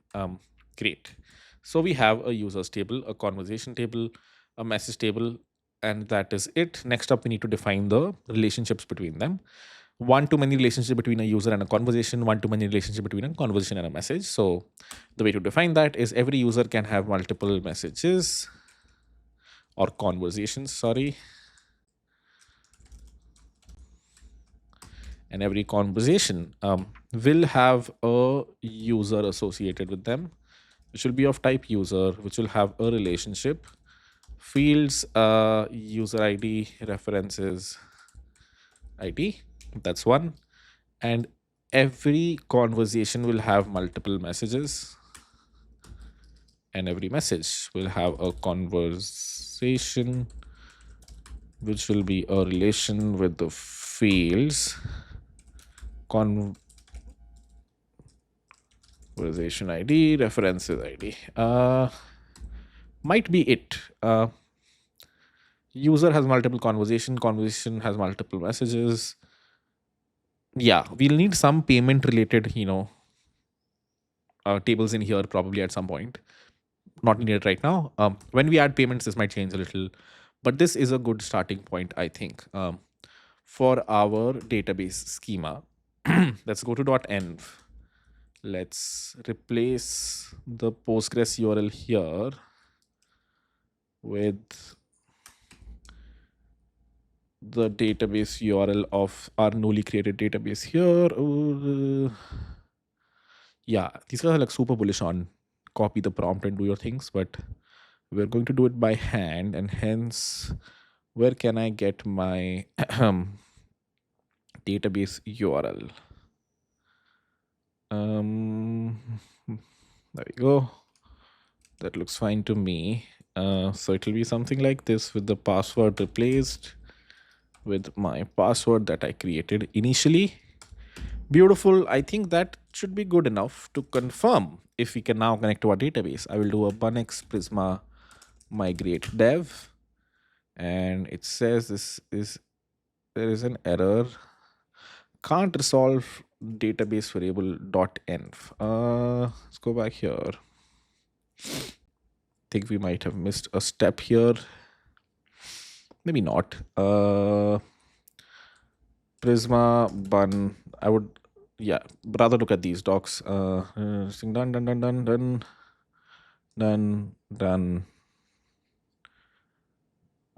Great. So we have a users table, a conversation table, a message table, and that is it. Next up, we need to define the relationships between them. One-to-many relationship between a user and a conversation, one-to-many relationship between a conversation and a message. So the way to define that is every user can have multiple messages or conversations, sorry. And every conversation will have a user associated with them, which will be of type user, which will have a relationship, fields, user ID, references, ID. That's one. And every conversation will have multiple messages, and every message will have a conversation, which will be a relation with the fields, conversation ID, references ID. Might be it. User has multiple conversation has multiple messages. Yeah, we'll need some payment related, tables in here probably at some point. Not needed right now. When we add payments, this might change a little, but this is a good starting point, I think, for our database schema. Let's go to .env. Let's replace the Postgres URL here with the database URL of our newly created database here. Yeah, these guys are like super bullish on copy the prompt and do your things, but we're going to do it by hand, and hence, where can I get my database URL? There we go. That looks fine to me. So it will be something like this with the password replaced with my password that I created initially. Beautiful. I think that should be good enough to confirm if we can now connect to our database. I will do a bunnex prisma migrate dev, and it says there is an error. Can't resolve database variable .env. Let's go back here. Think we might have missed a step here. Maybe not. Prisma bun. I would, yeah, rather look at these docs. Done.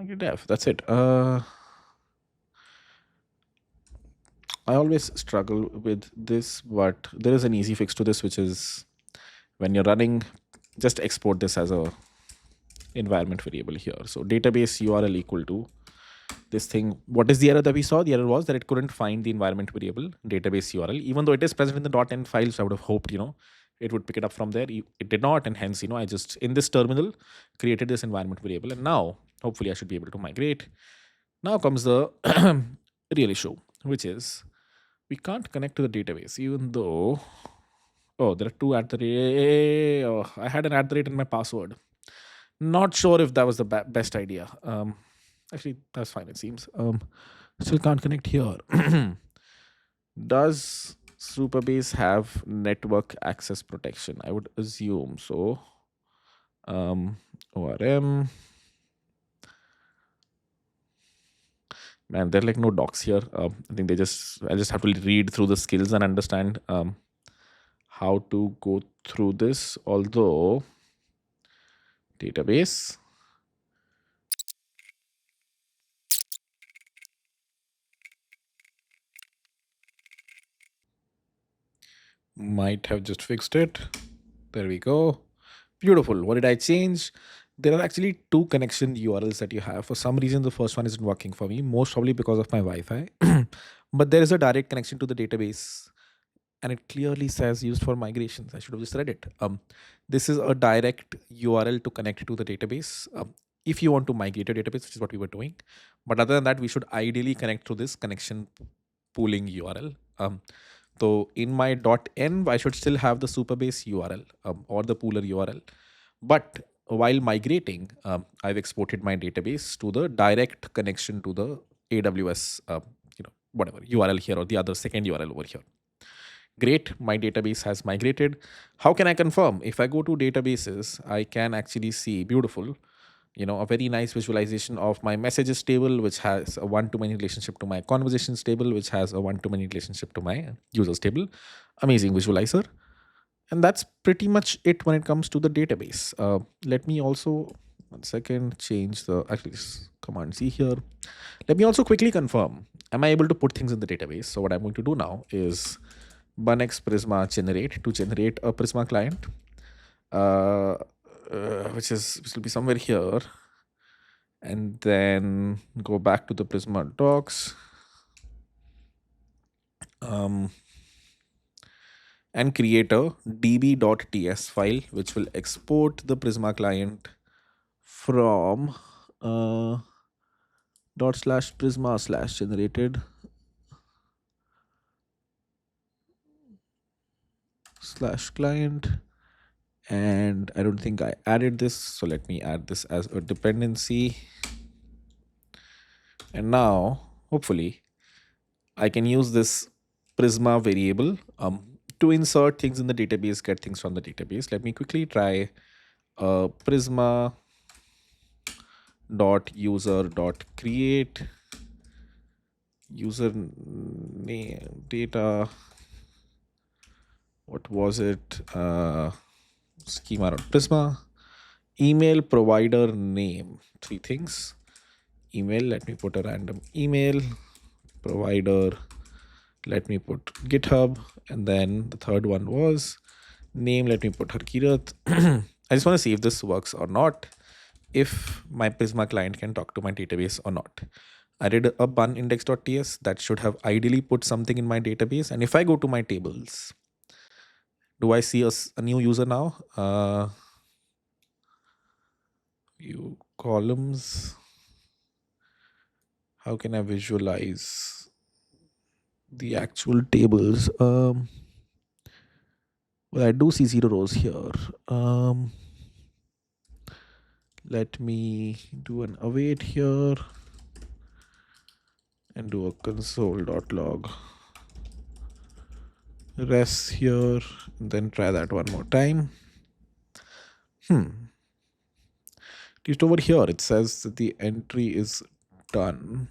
Okay, dev. That's it. I always struggle with this, but there is an easy fix to this, which is when you're running, just export this as a environment variable here. So database URL equal to this thing. What is the error that we saw? The error was that it couldn't find the environment variable database URL, even though it is present in the .env file. So I would have hoped, it would pick it up from there. It did not, and hence, I just in this terminal created this environment variable, and now hopefully I should be able to migrate. Now comes the real issue, which is we can't connect to the database, even though, oh, there are two @ oh, I had an @ in my password. Not sure if that was the best idea. Actually, that's fine, it seems. Still can't connect here. Does Superbase have network access protection? I would assume so. ORM. Man, there are like no docs here. I think I just have to read through the skills and understand how to go through this. Although database might have just fixed it. There we go. Beautiful. What did I change? There are actually two connection URLs that you have. For some reason, the first one isn't working for me, most probably because of my Wi-Fi. But there is a direct connection to the database and it clearly says used for migrations. I should have just read it. This is a direct URL to connect to the database. If you want to migrate your database, which is what we were doing. But other than that, we should ideally connect to this connection pooling URL. So in my .env, I should still have the Superbase URL or the pooler URL. But while migrating, I've exported my database to the direct connection to the AWS, whatever URL here or the other second URL over here. Great, my database has migrated. How can I confirm? If I go to databases, I can actually see beautiful, a very nice visualization of my messages table, which has a one-to-many relationship to my conversations table, which has a one-to-many relationship to my users table. Amazing visualizer. And that's pretty much it when it comes to the database. Let me also, one second, change the, actually, Command C here. Let me also quickly confirm, am I able to put things in the database? So what I'm going to do now is Bunex Prisma generate to generate a Prisma client, which will be somewhere here, and then go back to the Prisma docs, and create a db.ts file, which will export the Prisma client from /prisma/generated /client. And I don't think I added this, so let me add this as a dependency. And now, hopefully, I can use this Prisma variable to insert things in the database, get things from the database. Let me quickly try Prisma dot user dot create user name data. What was it? Schema dot Prisma. Email provider name. Three things. Email, let me put a random email. Provider, let me put GitHub. And then the third one was name, let me put 𝗟𝗶ህ. I just want to see if this works or not, if my Prisma client can talk to my database or not. I did a bun index.ts that should have ideally put something in my database. And if I go to my tables, do I see a new user now? View columns. How can I visualize the actual tables? Well, I do see 0 rows here. Let me do an await here and do a console.log res here, and then try that one more time. Just over here, it says that the entry is done.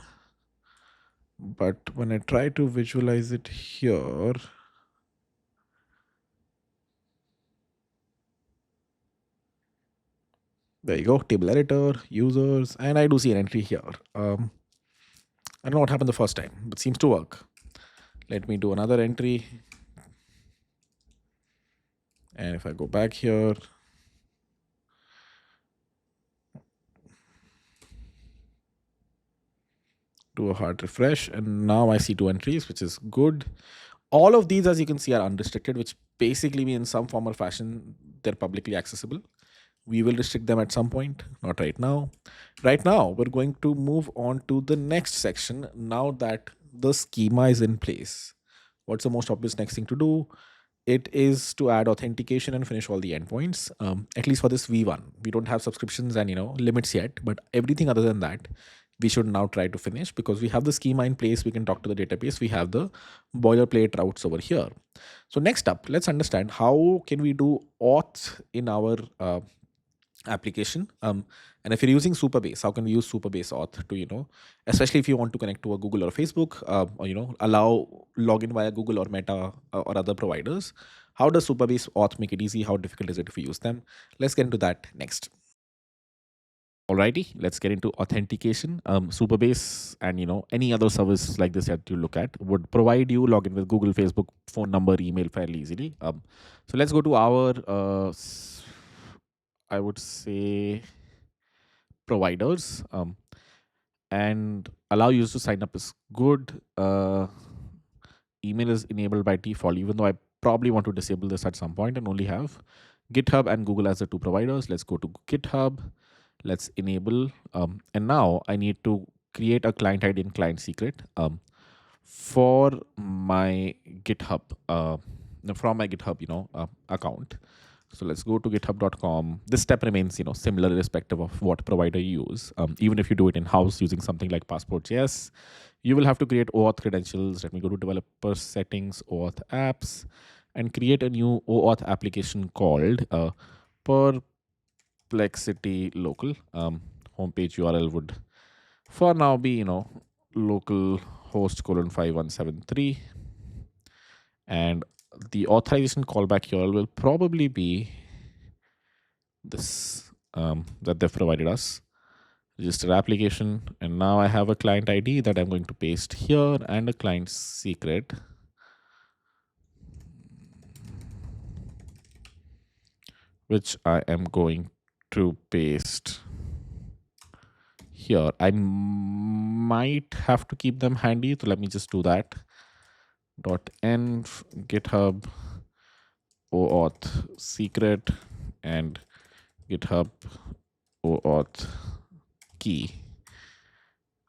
But when I try to visualize it here, there you go, table editor, users, and I do see an entry here. I don't know what happened the first time, but seems to work. Let me do another entry. And if I go back here, do a hard refresh, and now I see 2 entries, which is good. All of these, as you can see, are unrestricted, which basically means in some form or fashion, they're publicly accessible. We will restrict them at some point, not right now. Right now, we're going to move on to the next section. Now that the schema is in place, what's the most obvious next thing to do? It is to add authentication and finish all the endpoints. At least for this V1, we don't have subscriptions and limits yet, but everything other than that, we should now try to finish because we have the schema in place. We can talk to the database. We have the boilerplate routes over here. So next up, let's understand how can we do auth in our application. And if you're using Superbase, how can we use Superbase auth to, especially if you want to connect to a Google or Facebook, or, allow login via Google or Meta or other providers. How does Superbase auth make it easy? How difficult is it if we use them? Let's get into that next. Alrighty, let's get into authentication. Superbase and any other service like this that you look at would provide you login with Google, Facebook, phone number, email fairly easily. So let's go to our I would say providers, and allow users to sign up is good. email is enabled by default, even though I probably want to disable this at some point and only have GitHub and Google as the two providers. Let's go to GitHub. Let's enable, and now I need to create a client ID and client secret for my GitHub, from my GitHub, account. So let's go to github.com. This step remains, similar irrespective of what provider you use. Even if you do it in house using something like Passport.js, you will have to create OAuth credentials. Let me go to developer settings, OAuth apps, and create a new OAuth application called Perplexity local. Homepage URL would for now be, local host :5173. And the authorization callback here will probably be this that they've provided us. Register application. And now I have a client ID that I'm going to paste here and a client secret. Which I am going to paste here. I might have to keep them handy, so let me just do that. .env github OAuth secret and github OAuth key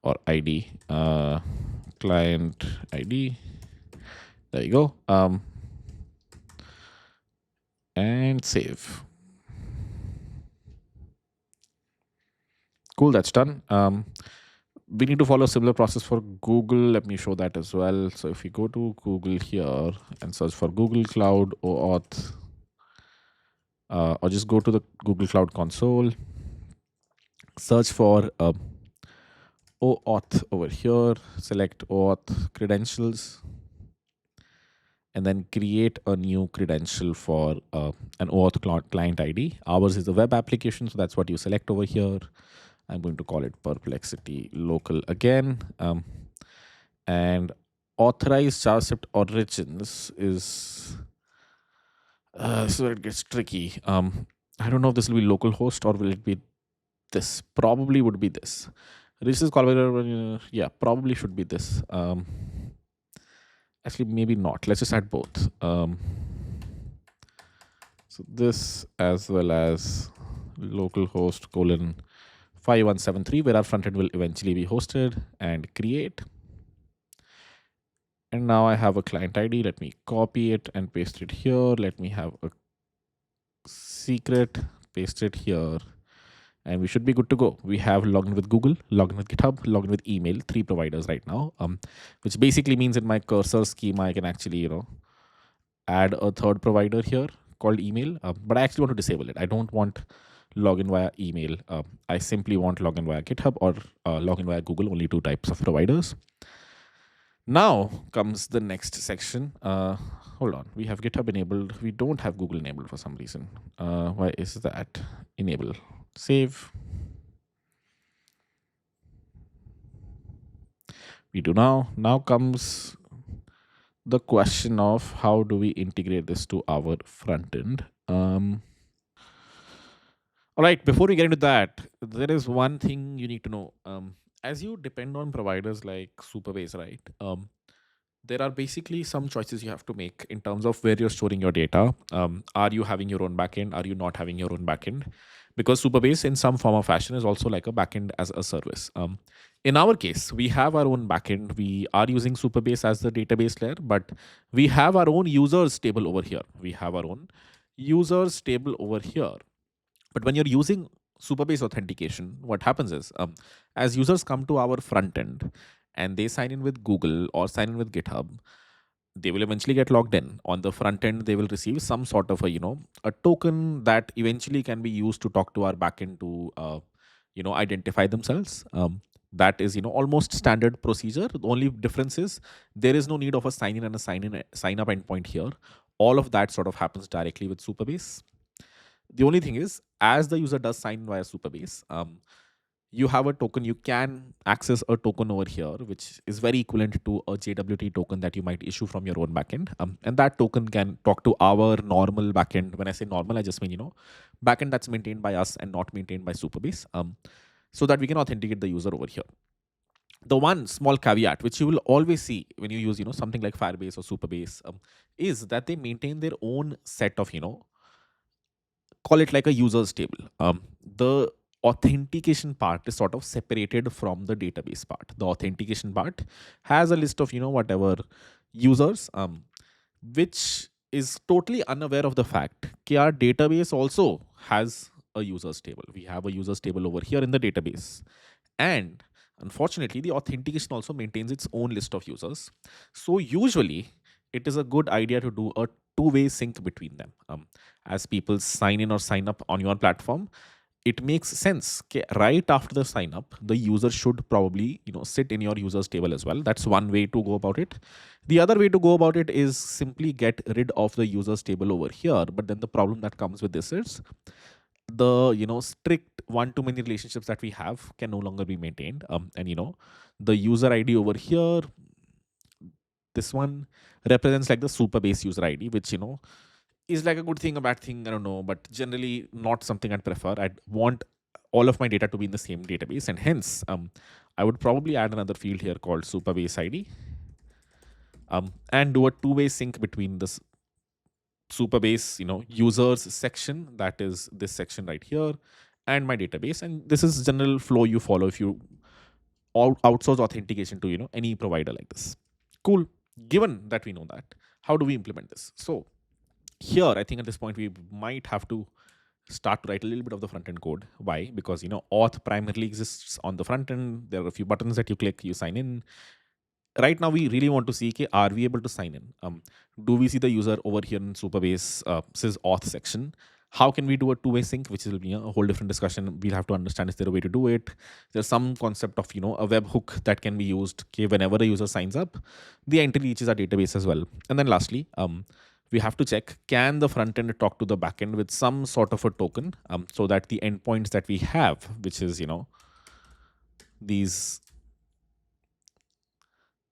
or ID, client ID. There you go. And save. Cool, that's done. We need to follow a similar process for Google. Let me show that as well. So if you go to Google here and search for Google Cloud OAuth, or just go to the Google Cloud console, search for OAuth over here, select OAuth credentials, and then create a new credential for an OAuth client ID. Ours is a web application, so that's what you select over here. I'm going to call it Perplexity local again. And authorized JavaScript origins is so it gets tricky. I don't know if this will be localhost or will it be this. Probably would be this. This is called, yeah, probably should be this. Actually, maybe not. Let's just add both. So this as well as localhost : 5173, where our frontend will eventually be hosted, and create. And now I have a client ID. Let me copy it and paste it here. Let me have a secret, paste it here, and we should be good to go. We have logged in with Google, logged in with GitHub, logged in with email, 3 providers right now, which basically means in my cursor schema, I can actually, add a third provider here called email, but I actually want to disable it. I don't want login via email. I simply want login via GitHub or login via Google, only 2 types of providers. Now comes the next section. Hold on, we have GitHub enabled. We don't have Google enabled for some reason. Why is that? Enable, save. We do now. Now comes the question of how do we integrate this to our front end. All right, before we get into that, there is one thing you need to know. As you depend on providers like Superbase, right? There are basically some choices you have to make in terms of where you're storing your data. Are you having your own backend? Are you not having your own backend? Because Superbase, in some form or fashion, is also like a backend as a service. In our case, we have our own backend. We are using Superbase as the database layer, but we have our own users table over here. We have our own users table over here. But when you're using Superbase authentication, what happens is as users come to our front end and they sign in with Google or sign in with GitHub, they will eventually get logged in. On the front end, they will receive some sort of a token that eventually can be used to talk to our backend to identify themselves. That is almost standard procedure. The only difference is there is no need of a sign in and a sign up endpoint here. All of that sort of happens directly with Superbase. The only thing is, as the user does sign in via Superbase, you have a token. You can access a token over here, which is very equivalent to a JWT token that you might issue from your own backend. And that token can talk to our normal backend. When I say normal, I just mean, backend that's maintained by us and not maintained by Superbase, so that we can authenticate the user over here. The one small caveat which you will always see when you use something like Firebase or Superbase is that they maintain their own set of call it like a users table. The authentication part is sort of separated from the database part. The authentication part has a list of whatever users, which is totally unaware of the fact that our database also has a users table. We have a users table over here in the database, and unfortunately the authentication also maintains its own list of users. So usually it is a good idea to do a two-way sync between them. As people sign in or sign up on your platform, it makes sense. Okay, right after the sign up, the user should probably sit in your users table as well. That's one way to go about it. The other way to go about it is simply get rid of the users table over here. But then the problem that comes with this is the strict one-to-many relationships that we have can no longer be maintained. And the user ID over here, this one represents like the super base user ID, which is like a good thing, a bad thing, I don't know, but generally not something I'd prefer. I'd want all of my data to be in the same database, and hence I would probably add another field here called super base ID, and do a two-way sync between this super base users section, that is this section right here, and my database. And this is general flow you follow if you outsource authentication to any provider like this. Cool. Given that we know that, how do we implement this? So here I think at this point we might have to start to write a little bit of the front end code. Why? Because auth primarily exists on the front end. There are a few buttons that you click, you sign in. Right now we really want to see, okay, are we able to sign in? Do we see the user over here in Superbase sys auth section? How can we do a two-way sync, which will be a whole different discussion. We'll have to understand, is there a way to do it? There's some concept of a webhook that can be used. Okay, whenever a user signs up, the entity reaches our database as well. And then lastly, we have to check, can the front end talk to the backend with some sort of a token, so that the endpoints that we have, which is these,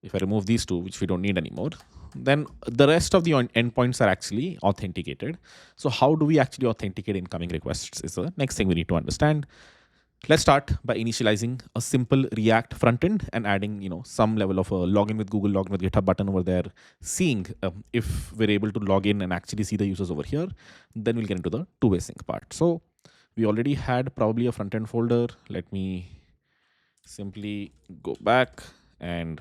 if I remove these two, which we don't need anymore, then the rest of the endpoints are actually authenticated. So how do we actually authenticate incoming requests is the next thing we need to understand. Let's start by initializing a simple React frontend and adding some level of a login with Google, login with GitHub button over there, seeing if we're able to log in and actually see the users over here. Then we'll get into the two-way sync part. So we already had probably a frontend folder. Let me simply go back and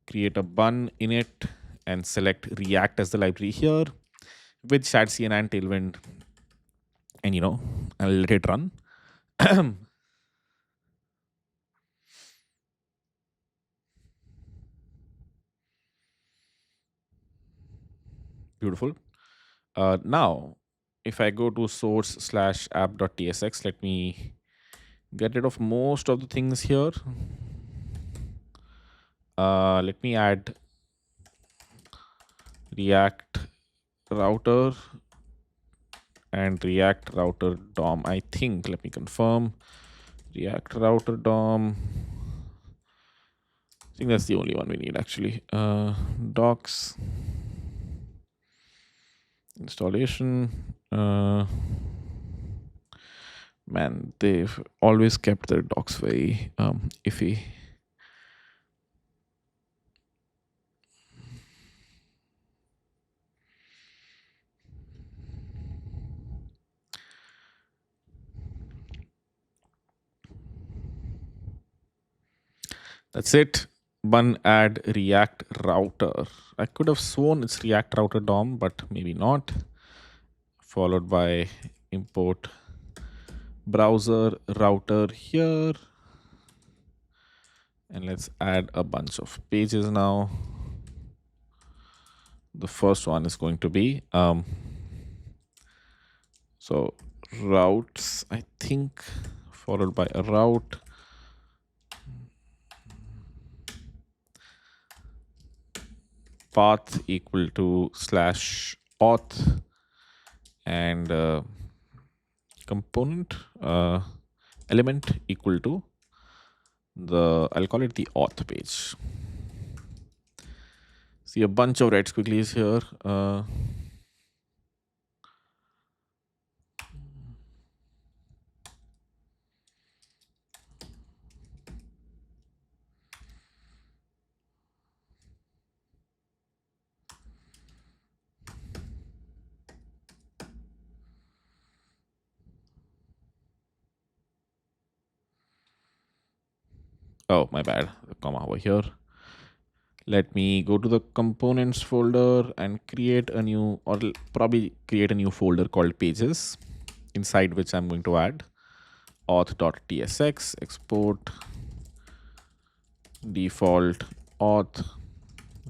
create a bun in it and select React as the library here with /CNN and Tailwind, and I'll let it run. Beautiful. Now, if I go to source/app.tsx, let me get rid of most of the things here. Let me add React router and React router DOM. I think, let me confirm, React router DOM. I think that's the only one we need actually. Docs, installation. Man, they've always kept their docs very iffy. That's it. Bun add React router. I could have sworn it's React router DOM, but maybe not. Followed by import browser router here. And let's add a bunch of pages now. The first one is going to be so routes, I think, followed by a route. Path equal to /auth and component element equal to I'll call it the auth page. See a bunch of red squigglies here. Oh, my bad. The comma over here. Let me go to the components folder and create a new, or probably create a new folder called pages, inside which I'm going to add auth.tsx, export default auth,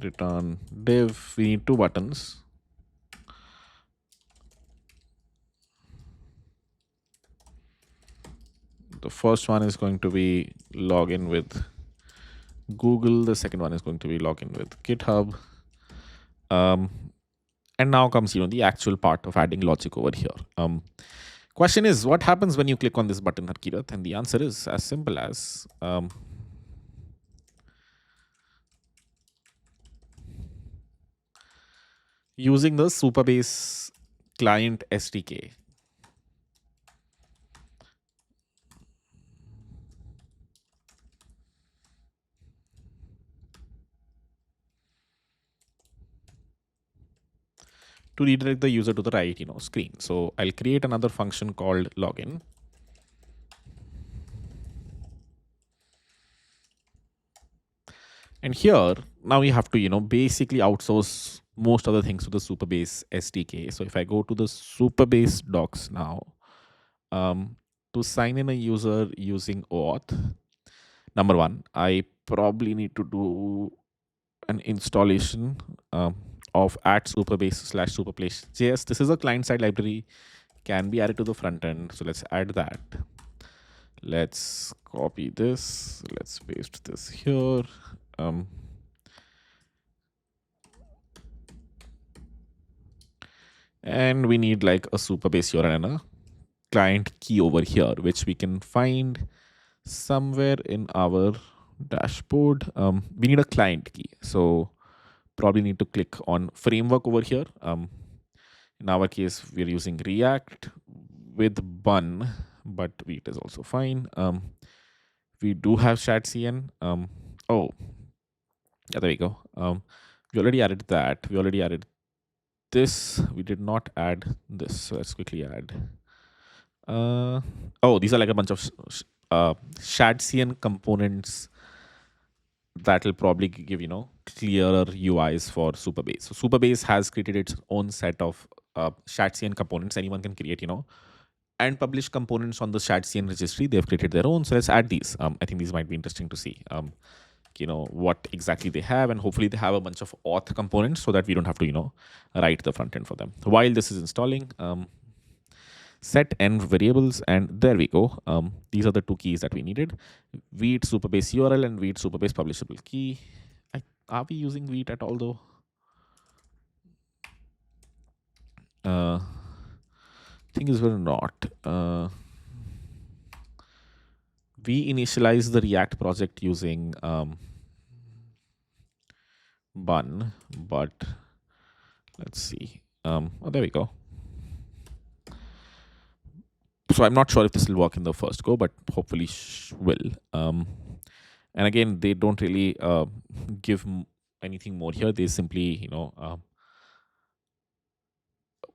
return div. We need two buttons. The first one is going to be login with Google. The second one is going to be login with GitHub. And now comes, the actual part of adding logic over here. Question is, what happens when you click on this button, Harkirat? And the answer is as simple as using the Supabase client SDK. To redirect the user to the right, screen. So I'll create another function called login. And here, now we have to, basically outsource most other things to the Supabase SDK. So if I go to the Supabase docs now, to sign in a user using OAuth, number one, I probably need to do an installation of @supabase/superplace.js. This is a client-side library, can be added to the front end. So let's add that. Let's copy this. Let's paste this here. And we need like a Supabase URL and a client key over here, which we can find somewhere in our dashboard. We need a client key. So probably need to click on framework over here. In our case, we're using React with bun, but Vite is also fine. We do have /CN. Oh, yeah, there we go. We already added that. We already added this. We did not add this. So let's quickly add. Oh, these are like a bunch of /CN components that will probably give, clearer UIs for Supabase. So Supabase has created its own set of /CN components. Anyone can create, and publish components on the /CN registry. They've created their own. So let's add these. I think these might be interesting to see, what exactly they have, and hopefully they have a bunch of auth components so that we don't have to, write the front end for them. While this is installing, set env variables, and there we go. These are the two keys that we needed: Vite Supabase URL and Vite Supabase publishable key. Are we using Vite at all though? Thing is, we're not. We initialize the React project using bun, but let's see. Oh, there we go. So I'm not sure if this will work in the first go, but hopefully will. And again, they don't really give anything more here. They simply,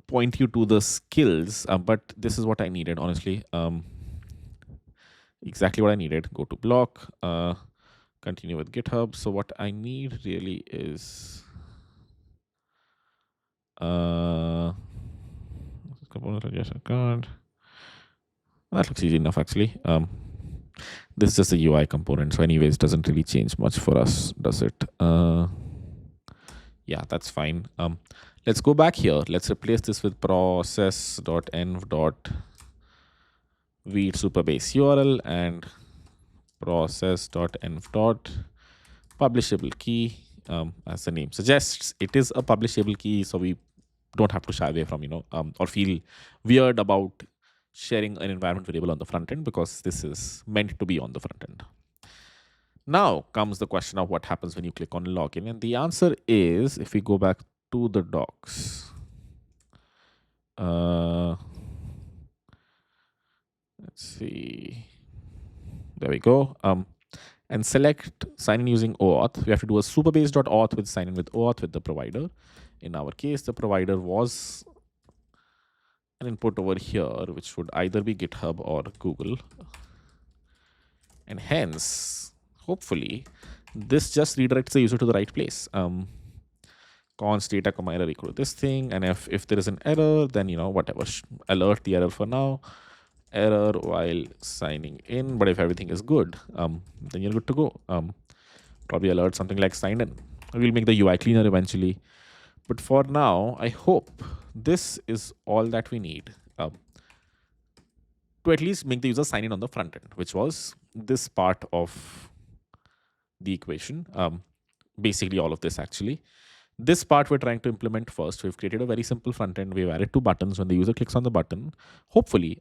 point you to the skills. But this is what I needed, honestly. Exactly what I needed. Go to block, continue with GitHub. So what I need really is component. That looks easy enough, actually. This is just a UI component, so anyways, doesn't really change much for us, does it? Yeah, that's fine. Let's go back here. Let's replace this with process.env.Vite Supabase URL and process.env.publishable key. As the name suggests, it is a publishable key, so we don't have to shy away from, or feel weird about sharing an environment variable on the front end, because this is meant to be on the front end. Now comes the question of what happens when you click on login. And the answer is, if we go back to the docs, let's see, there we go. And select sign in using OAuth. We have to do a supabase.auth with sign in with OAuth with the provider. In our case, the provider was an input over here, which would either be GitHub or Google. And hence, hopefully this just redirects the user to the right place. Const data comma error equal to this thing, and if there is an error, then whatever, alert the error for now, error while signing in. But if everything is good, then you're good to go. Probably alert something like signed in. We'll make the UI cleaner eventually, but for now I hope this is all that we need to at least make the user sign in on the front end, which was this part of the equation. Basically all of this actually. This part we're trying to implement first. We've created a very simple front end. We've added 2 buttons. When the user clicks on the button, hopefully,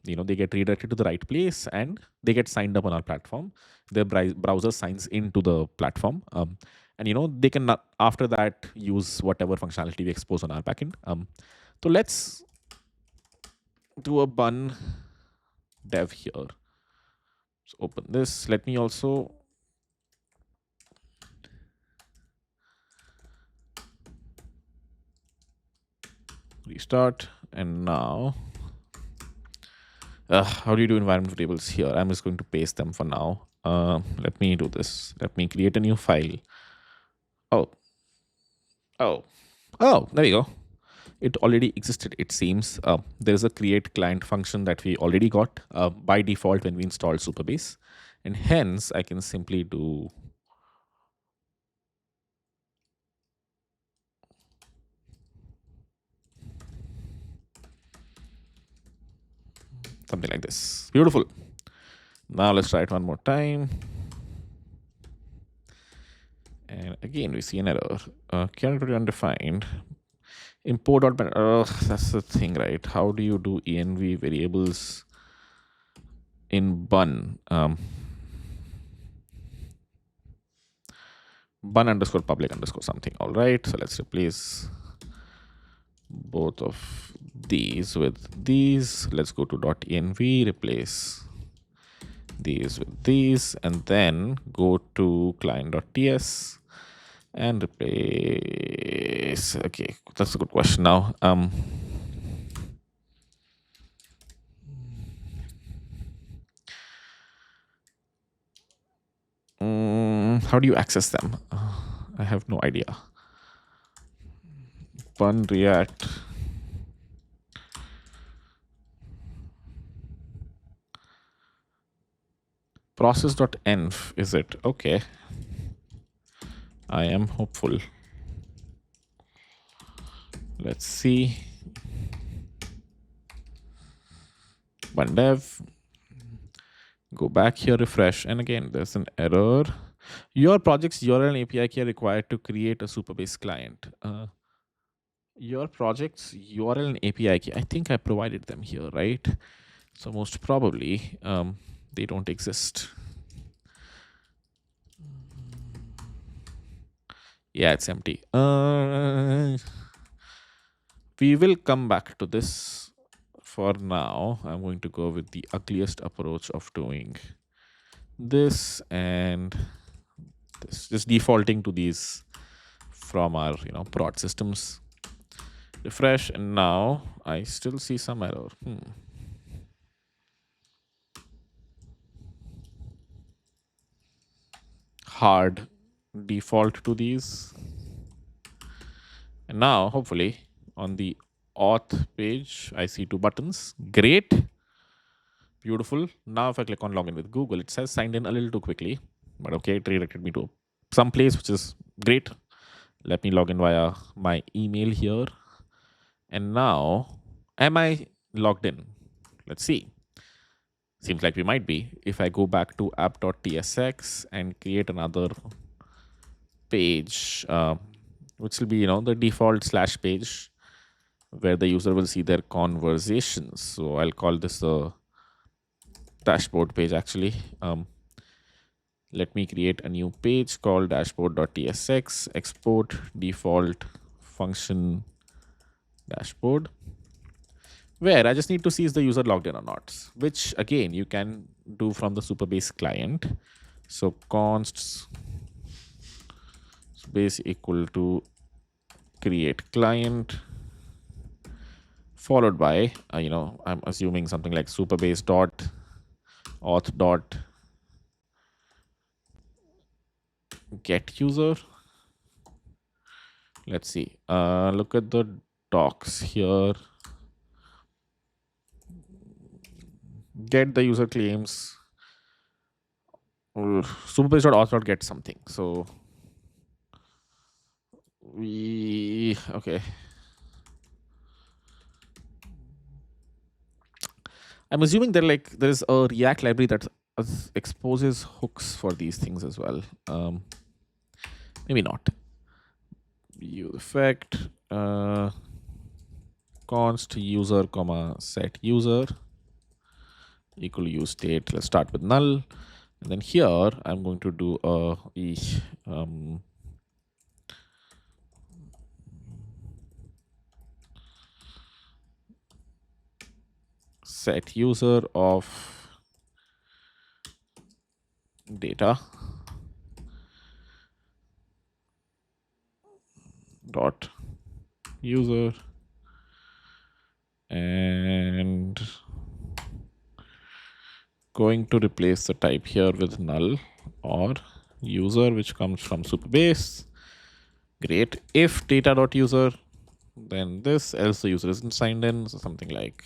they get redirected to the right place and they get signed up on our platform. Their browser signs into the platform. And they can, after that, use whatever functionality we expose on our backend. So let's do a bun dev here. So open this. Let me also restart. And now, how do you do environment variables here? I'm just going to paste them for now. Let me do this. Let me create a new file. Oh, there you go. It already existed, it seems. There's a create client function that we already got by default when we installed Superbase. And hence, I can simply do something like this. Beautiful. Now let's try it one more time. And again, we see an error. Category undefined. Import dot that's the thing, right? How do you do env variables in bun? Bun underscore public underscore something. All right. So let's replace both of these with these. Let's go to .env, replace these with these, and then go to client.ts and replace. Okay, that's a good question now. How do you access them? I have no idea. Bun react. Process.env, is it? Okay. I am hopeful. Let's see. Bun dev. Go back here, refresh, and again, there's an error. Your project's URL and API key are required to create a Superbase client. Your project's URL and API key, I think I provided them here, right? So most probably they don't exist. Yeah, it's empty. We will come back to this. For now, I'm going to go with the ugliest approach of doing this and this, just defaulting to these from our prod systems. Refresh, and now I still see some error. Hard default to these. And now, hopefully, on the auth page, I see 2 buttons. Great. Beautiful. Now, if I click on login with Google, it says signed in a little too quickly. But okay, it redirected me to some place, which is great. Let me log in via my email here. And now, am I logged in? Let's see. Seems like we might be. If I go back to app.tsx and create another page, which will be the default / page where the user will see their conversations. So I'll call this a dashboard page actually. Let me create a new page called dashboard.tsx, export default function dashboard, where I just need to see is the user logged in or not, which again you can do from the Superbase client. So const base equal to create client followed by I'm assuming something like Superbase dot auth dot get user. Let's see. Look at the docs here. Get the user claims. Superbase.auth get something. So we okay. I'm assuming there's a React library that exposes hooks for these things as well. Maybe not. View effect const user comma set user equal use state. Let's start with null, and then here I'm going to do a set user of data dot user, and going to replace the type here with null or user, which comes from Superbase. Great. If data dot user, then this, else the user isn't signed in. So something like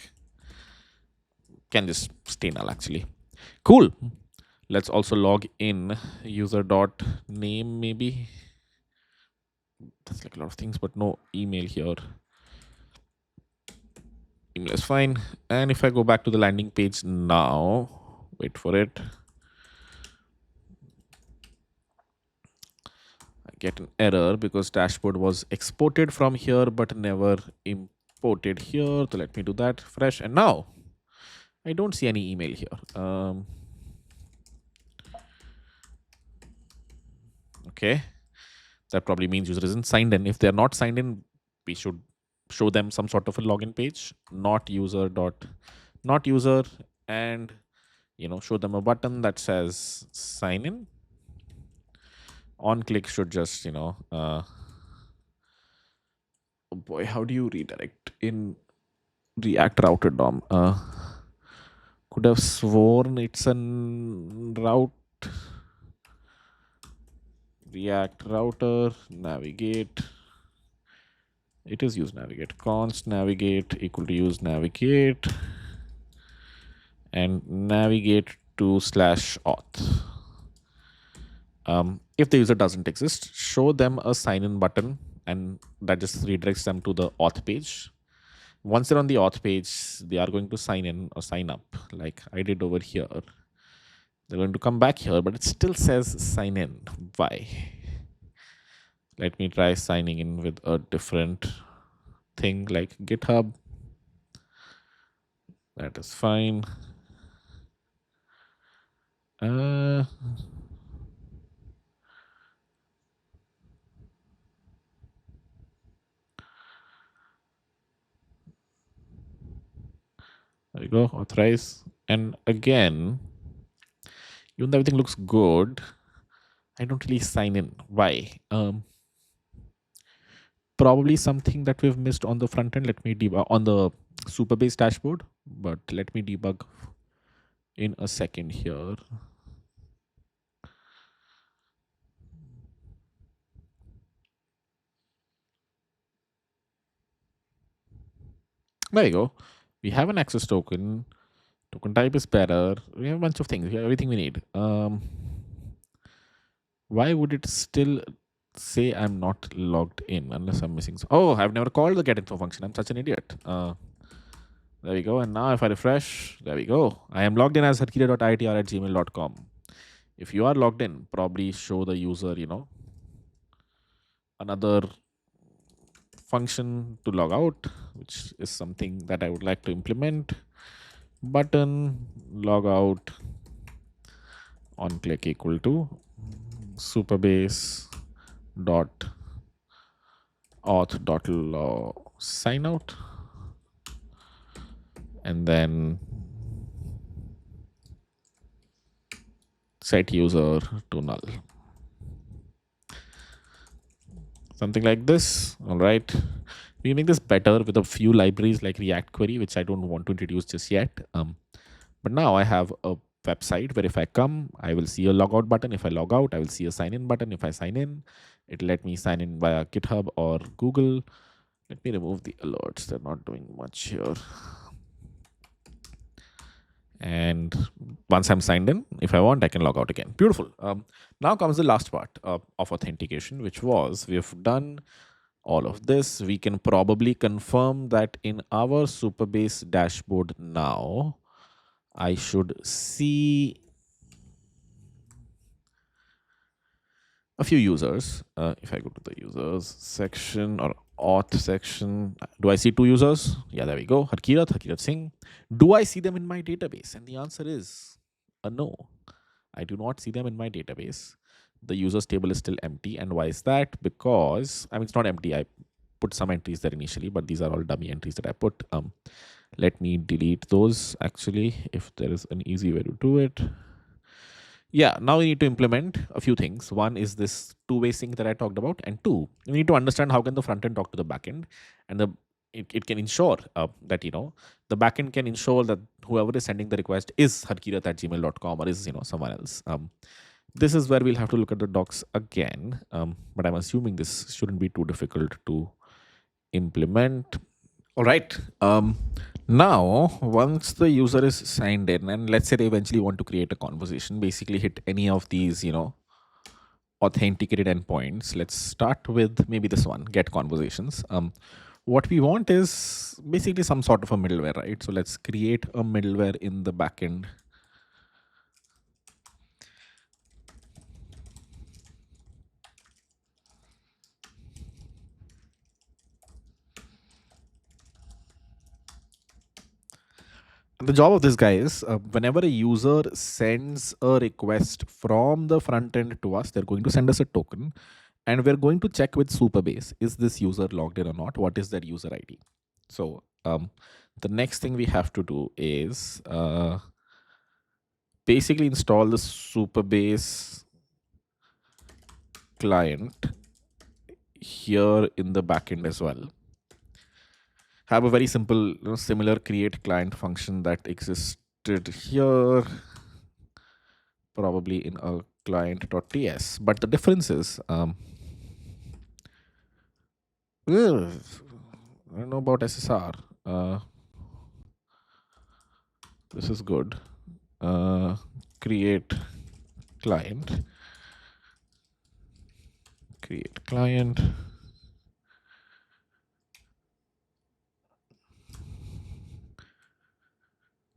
can just stay null actually. Cool. Let's also log in user dot name maybe. That's like a lot of things, but no email here. Email is fine. And if I go back to the landing page now, wait for it. I get an error because dashboard was exported from here, but never imported here. So let me do that fresh. And now I don't see any email here. Okay. That probably means user isn't signed in. If they're not signed in, we should show them some sort of a login page, not user, and show them a button that says sign in. On click should just oh boy, how do you redirect in React router DOM? Could have sworn it's a route. React router navigate. It is use navigate. Const navigate equal to use navigate, and navigate to /auth. If the user doesn't exist, show them a sign in button, and that just redirects them to the auth page. Once they're on the auth page, they are going to sign in or sign up like I did over here. They're going to come back here, but it still says sign in. Why? Let me try signing in with a different thing like GitHub. That is fine. There we go, authorize. And again, even though everything looks good, I don't really sign in. Why? Probably something that we've missed on the front end. Let me debug on the Superbase dashboard, but let me debug in a second here. There you go. We have an access token. Token type is better. We have a bunch of things. We have everything we need. Why would it still say I'm not logged in unless I'm missing? Oh, I've never called the getInfo function. I'm such an idiot. There we go. And now if I refresh, there we go. I am logged in as 𝗟𝗶හි𝗸𝘀@gmail.com. If you are logged in, probably show the user, another function to log out, which is something that I would like to implement. Button log out on click equal to Superbase dot auth dot sign out, and then set user to null. Something like this. All right. We make this better with a few libraries like React Query, which I don't want to introduce just yet. But now I have a website where if I come, I will see a logout button. If I log out, I will see a sign in button. If I sign in, it'll let me sign in via GitHub or Google. Let me remove the alerts. They're not doing much here. And once I'm signed in, if I want, I can log out again. Beautiful. Now comes the last part of authentication, which was we've done all of this. We can probably confirm that in our Superbase dashboard now, I should see a few users. If I go to the users section or auth section, do I see 2 users? Yeah, there we go. Ҳرکیرت Singh. Do I see them in my database? And the answer is a no. I do not see them in my database. The users table is still empty. And why is that? Because, I mean, it's not empty. I put some entries there initially, but these are all dummy entries that I put. Let me delete those actually, if there is an easy way to do it. Yeah, now we need to implement a few things. One is this two-way sync that I talked about, and two, we need to understand how can the front end talk to the backend, and it can ensure that the backend can ensure that whoever is sending the request is 𝗟𝗶ৃh@gmail.com or is someone else. This is where we'll have to look at the docs again, but I'm assuming this shouldn't be too difficult to implement. All right. Now, once the user is signed in, and let's say they eventually want to create a conversation, basically hit any of these, authenticated endpoints. Let's start with maybe this one, get conversations. What we want is basically some sort of a middleware, right? So let's create a middleware in the backend. The job of this guy is whenever a user sends a request from the front end to us, they're going to send us a token, and we're going to check with Superbase, is this user logged in or not? What is their user ID? So the next thing we have to do is basically install the Superbase client here in the backend as well. Have a very simple, similar create client function that existed here, probably in a client.ts. But the difference is, I don't know about SSR. This is good. Create client. Create client.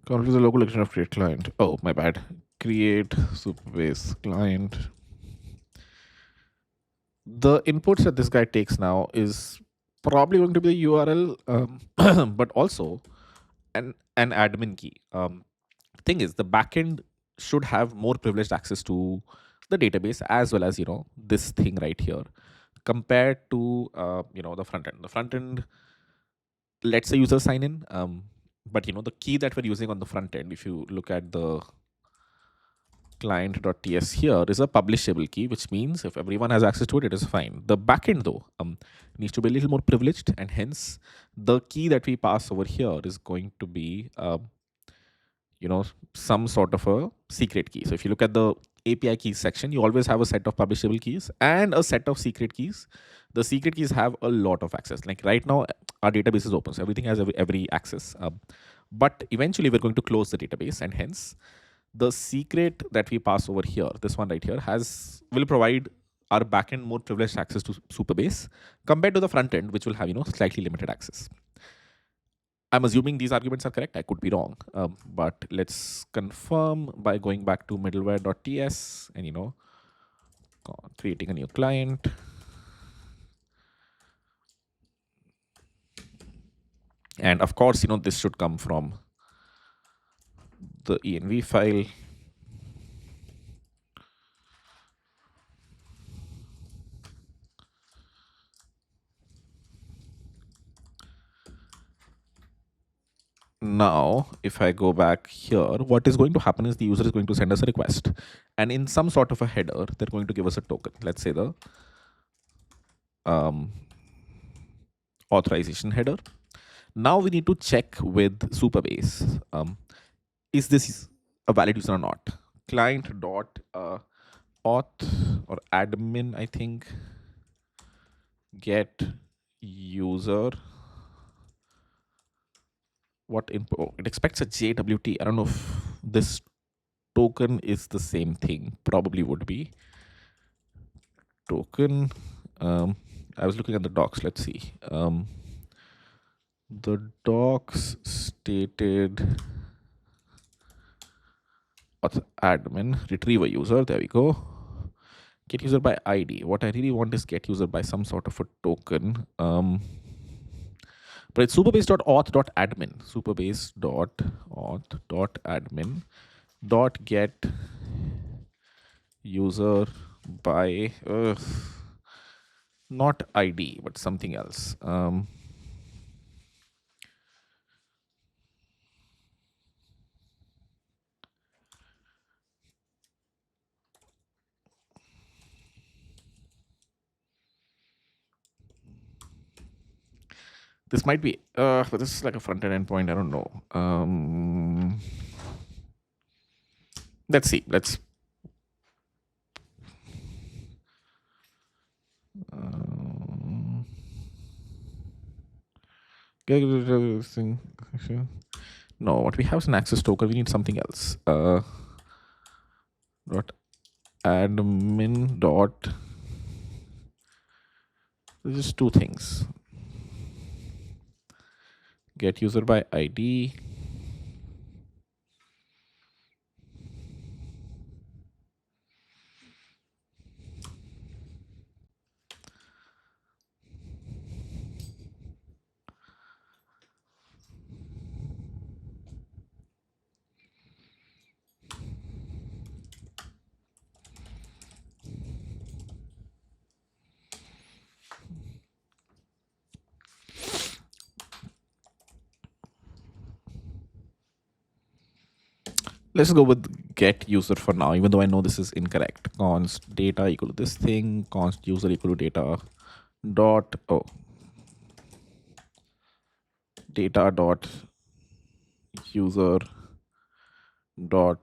Configure the local extension of create client. Oh, my bad. Create Superbase client. The inputs that this guy takes now is probably going to be the URL, but also an admin key. Thing is, the backend should have more privileged access to the database as well as this thing right here, compared to the front end. The front end lets the user sign in, but the key that we're using on the front end, if you look at the client.ts here, is a publishable key, which means if everyone has access to it, it is fine. The backend though needs to be a little more privileged, and hence the key that we pass over here is going to be some sort of a secret key. So if you look at the API keys section, you always have a set of publishable keys and a set of secret keys. The secret keys have a lot of access. Like right now, our database is open, so everything has every access. But eventually, we're going to close the database, and hence the secret that we pass over here, this one right here, will provide our backend more privileged access to Superbase compared to the front end, which will have slightly limited access. I'm assuming these arguments are correct. I could be wrong, but let's confirm by going back to middleware.ts and creating a new client. And of course, this should come from the env file. Now, if I go back here, what is going to happen is the user is going to send us a request, and in some sort of a header, they're going to give us a token. Let's say the authorization header. Now we need to check with Superbase. Is this a valid user or not. Client dot auth or admin, I think, get user. What info? It expects a JWT. I don't know if this token is the same thing. Probably would be token. I was looking at the docs. Let's see. The docs stated auth admin retrieve a user. There we go. Get user by ID. What I really want is get user by some sort of a token. But it's superbase.auth.admin. Superbase.auth.admin dot get user by not ID but something else. This might be but this is like a front-end endpoint. I don't know. Let's see. Let's no, what we have is an access token. We need something else. Dot admin dot. There's just two things. Get user by ID. Let's go with get user for now, even though I know this is incorrect. Const data equal to this thing, const user equal to data dot data dot user dot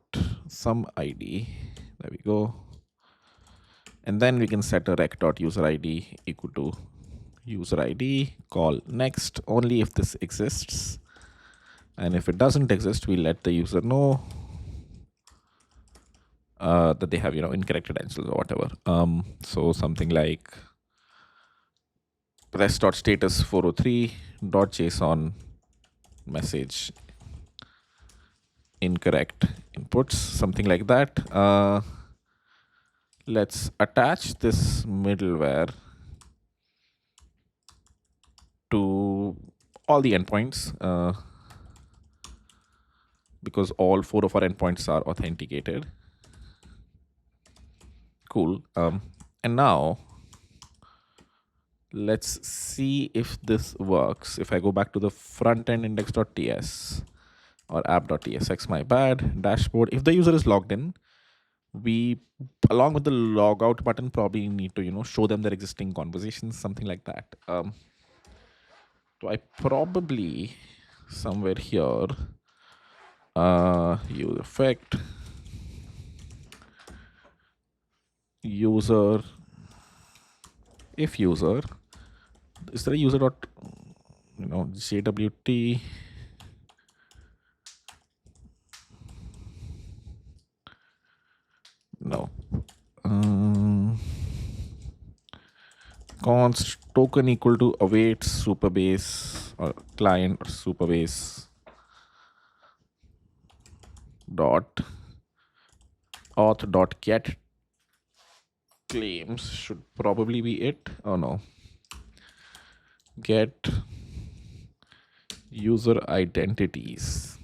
some ID. There we go. And then we can set a rec dot user ID equal to user ID, call next only if this exists. And if it doesn't exist, we let the user know that they have, incorrect credentials or whatever. So something like rest.status 403.json message incorrect inputs, something like that. Let's attach this middleware to all the endpoints because all 4 of our endpoints are authenticated. Cool. And now let's see if this works. If I go back to the frontend index.ts or app.tsx, my bad, dashboard, if the user is logged in, we, along with the logout button, probably need to, show them their existing conversations, something like that. So I probably somewhere here, use effect, user, if user, is there a user dot, JWT? No. Const token equal to await superbase or client or superbase dot auth dot get claims should probably be it. Oh no. Get user identities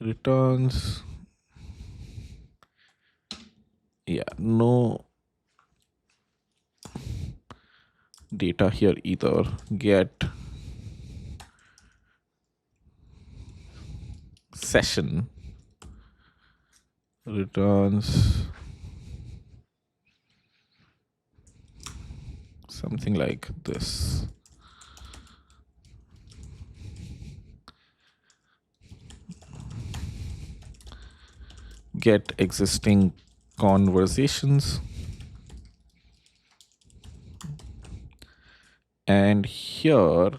returns. Yeah, no data here either. Get session returns something like this. get existing conversations. And here,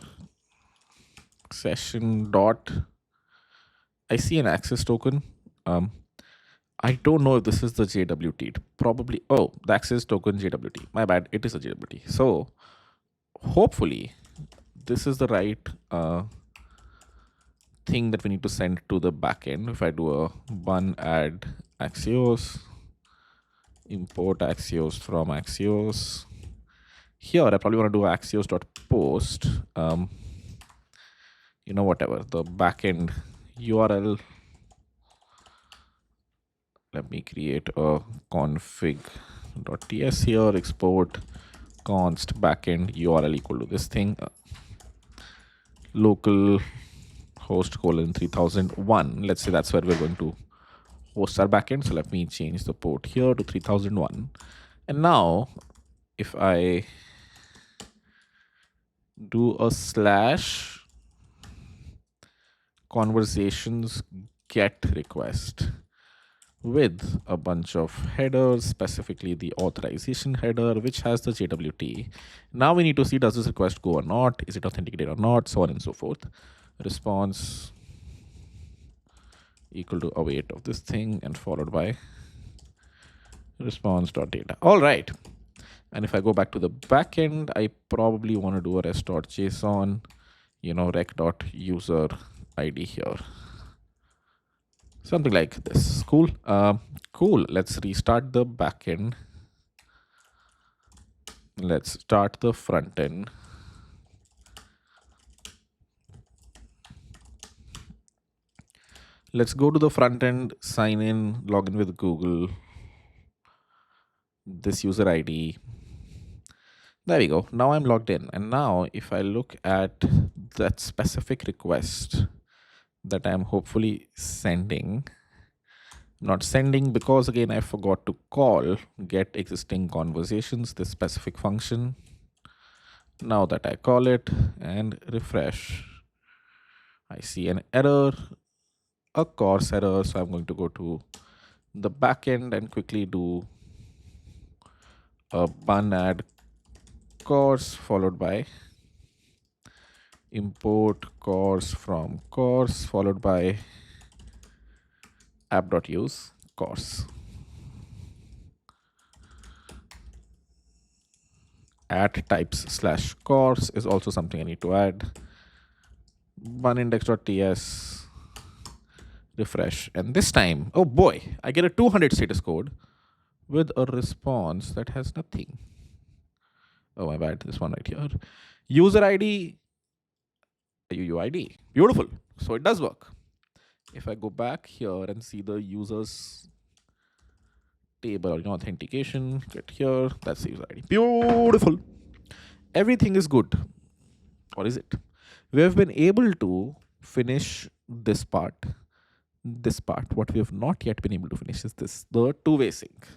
session dot, I see an access token. I don't know if this is the JWT. Probably, oh, the access token JWT. My bad, it is a JWT. So hopefully this is the right thing that we need to send to the backend. If I do a bun add Axios, import Axios from Axios. Here, I probably want to do axios.post, whatever, the backend URL. Let me create a config.ts here, export const backend URL equal to this thing, local host colon 3001. Let's say that's where we're going to host our backend. So let me change the port here to 3001. And now if I do a slash conversations get request with a bunch of headers, specifically the authorization header, which has the JWT. Now we need to see, does this request go or not? Is it authenticated or not? So on and so forth. Response equal to await of this thing and followed by response.data. All right. And if I go back to the backend, I probably want to do a rest.json, rec.user ID here. Something like this. Cool. Cool. Let's restart the backend. Let's start the front end. Let's go to the front end, sign in, log in with Google, this user ID. There we go. Now I'm logged in. And now if I look at that specific request that I'm hopefully sending, not sending because again, I forgot to call get existing conversations, this specific function. Now that I call it and refresh, I see an error, a course error. So I'm going to go to the backend and quickly do a bun add course followed by import course from course followed by app.use course. At types / course is also something I need to add. Bunindex.ts, refresh. And this time, oh boy, I get a 200 status code with a response that has nothing. Oh, my bad, this one right here. User ID, UUID. Beautiful. So it does work. If I go back here and see the users table, authentication, get here, that's the user ID. Beautiful. Everything is good. Or is it? We have been able to finish this part. What we have not yet been able to finish is this, the two-way sync.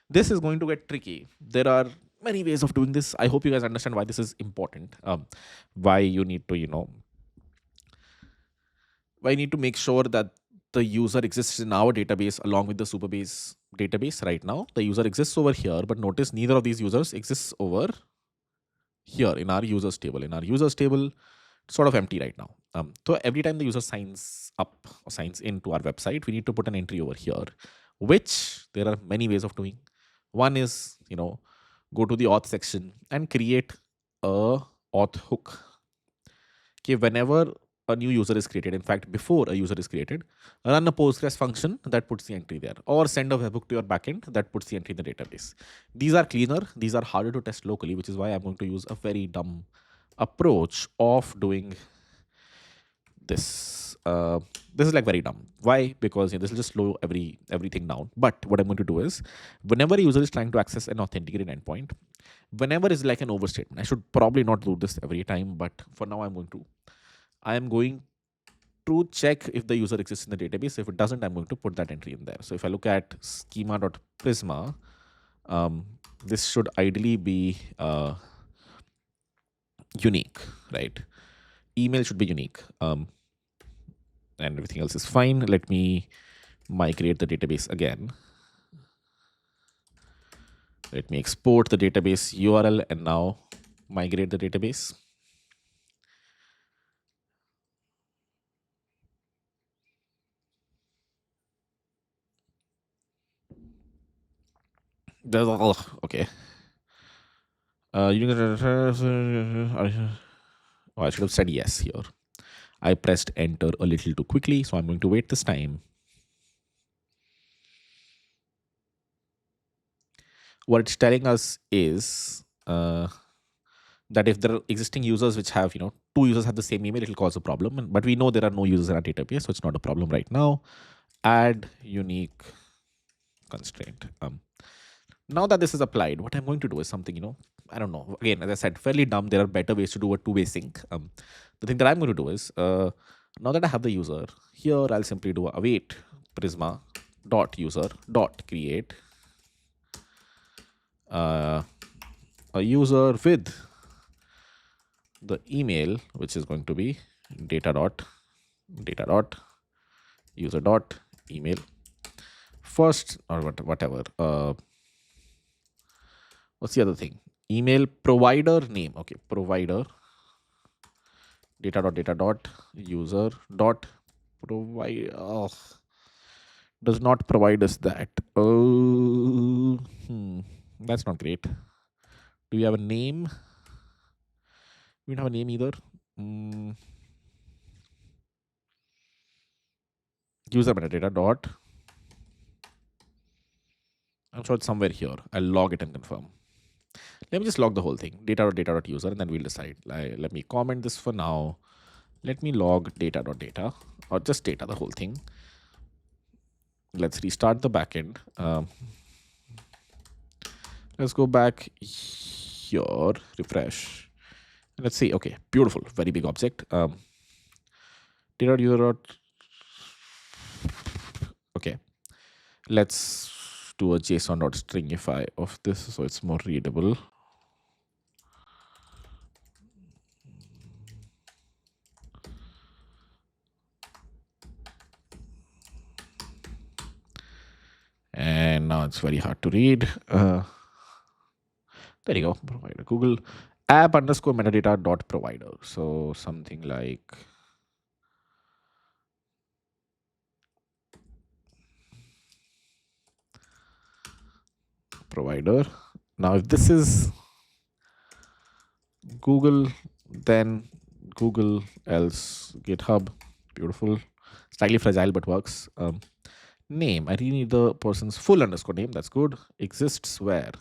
This is going to get tricky. There are many ways of doing this. I hope you guys understand why this is important. Why you need to, why you need to make sure that the user exists in our database along with the Superbase database right now. The user exists over here, but notice neither of these users exists over here in our users table. In our users table, it's sort of empty right now. So every time the user signs up or signs into our website, we need to put an entry over here, which there are many ways of doing. One is, go to the auth section and create a auth hook. Okay, whenever a new user is created, in fact, before a user is created, run a Postgres function that puts the entry there, or send a webhook to your backend that puts the entry in the database. These are cleaner. These are harder to test locally, which is why I'm going to use a very dumb approach of doing this. This is like very dumb. Why? Because this will just slow everything down. But what I'm going to do is, whenever a user is trying to access an authenticated endpoint, whenever is like an overstatement. I should probably not do this every time, but for now I'm going to check if the user exists in the database. If it doesn't, I'm going to put that entry in there. So if I look at schema.prisma, this should ideally be unique, right? Email should be unique. And everything else is fine. Let me migrate the database again. Let me export the database URL and now migrate the database. Okay. Oh, I should have said yes here. I pressed enter a little too quickly, so I'm going to wait this time. What it's telling us is that if there are existing users which have, two users have the same email, it'll cause a problem. But we know there are no users in our database, so it's not a problem right now. Add unique constraint. Now that this is applied, what I'm going to do is something, I don't know. Again, as I said, fairly dumb. There are better ways to do a two-way sync. The thing that I'm going to do is, now that I have the user, here I'll simply do await prisma dot user dot create a user with the email, which is going to be data dot user dot email first, or whatever. What's the other thing? Email provider name. Okay, provider data dot user dot provide. Does not provide us that. That's not great. Do we have a name? We don't have a name either. User metadata dot. I'm sure it's somewhere here. I'll log it and confirm. Let me just log the whole thing. Data dot user, and then we'll decide. Let me comment this for now. Let me log data, or just data, the whole thing. Let's restart the backend. Let's go back here, refresh. Let's see. Okay, beautiful, very big object. Data user dot. Okay, let's do a JSON.stringify of this so it's more readable. And now it's very hard to read. There you go. Provider Google app underscore metadata dot provider. So something like provider. Now, if this is Google, then Google, else GitHub. Beautiful. Slightly fragile, but works. Name. I really need the person's full underscore name. That's good. Exists where?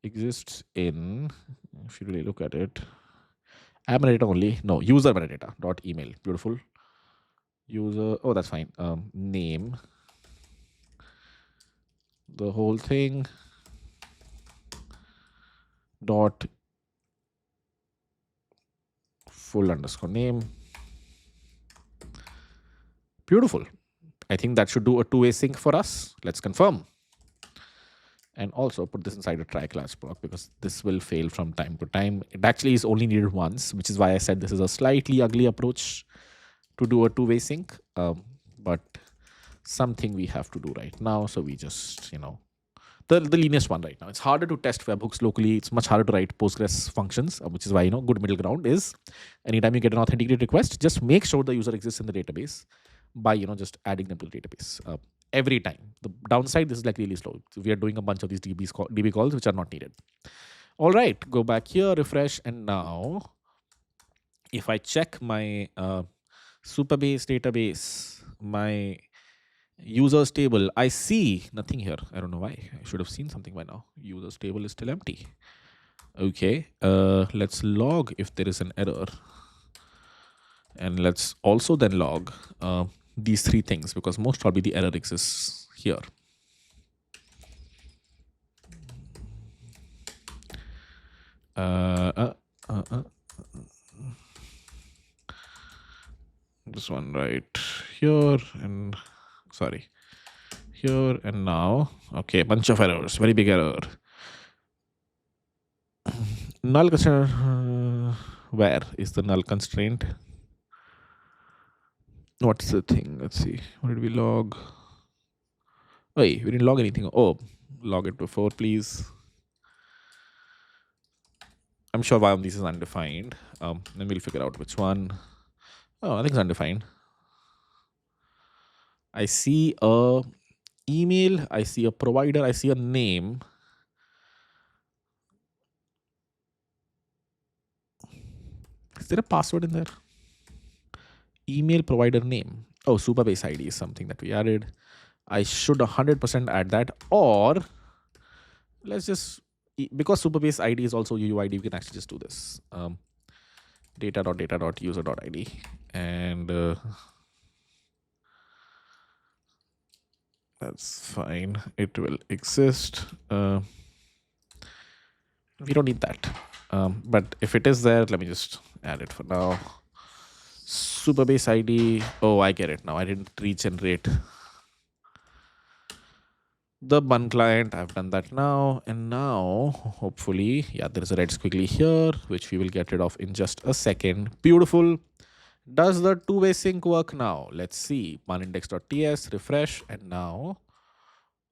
Exists in, if you really look at it, app metadata only. No, user metadata dot email. Beautiful. User. Oh, that's fine. Name. The whole thing. Dot full underscore name. Beautiful. I think that should do a two-way sync for us. Let's confirm. And also put this inside a try class block because this will fail from time to time. It actually is only needed once, which is why I said this is a slightly ugly approach to do a two-way sync. But something we have to do right now. So we just, the leanest one right now. It's harder to test webhooks locally. It's much harder to write Postgres functions, which is why, good middle ground is anytime you get an authenticated request, just make sure the user exists in the database by, just adding them to the database every time. The downside, this is like really slow. So we are doing a bunch of these DB calls, which are not needed. All right, go back here, refresh. And now if I check my Superbase database, my users table, I see nothing here. I don't know why. I should have seen something by now. Users table is still empty. Okay, let's log if there is an error. And let's also then log these three things because most probably the error exists here. This one right here and sorry, here and now. Okay, bunch of errors, very big error. Null constraint. Where is the null constraint? What's the thing? Let's see. What did we log? Wait, we didn't log anything. Oh, log it before, please. I'm sure one of these is undefined. Then we'll figure out which one. Oh, I think it's undefined. I see a email, I see a provider, I see a name. Is there a password in there? Email provider name. Oh, Superbase ID is something that we added. I should 100% add that. Or let's just, because Superbase ID is also UUID, we can actually just do this. Data.data.user.id. And that's fine. It will exist. We don't need that. But if it is there, let me just add it for now. Superbase ID. Oh, I get it now. I didn't regenerate the bun client. I've done that now. And now, hopefully, yeah, there is a red squiggly here, which we will get rid of in just a second. Beautiful. Does the two-way sync work now? Let's see. Manindex.ts, refresh, and now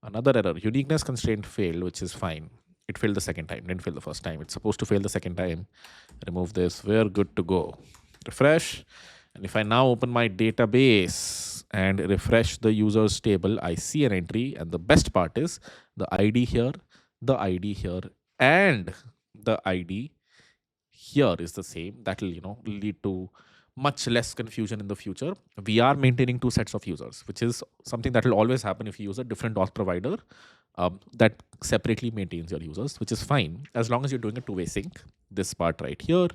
another error. Uniqueness constraint failed, which is fine. It failed the second time, didn't fail the first time. It's supposed to fail the second time. Remove this. We're good to go. Refresh. And if I now open my database and refresh the users table, I see an entry. And the best part is the ID here, the ID here, and the ID here is the same. That will, lead to much less confusion in the future. We are maintaining two sets of users, which is something that will always happen if you use a different auth provider that separately maintains your users, which is fine as long as you're doing a two-way sync. This part right here,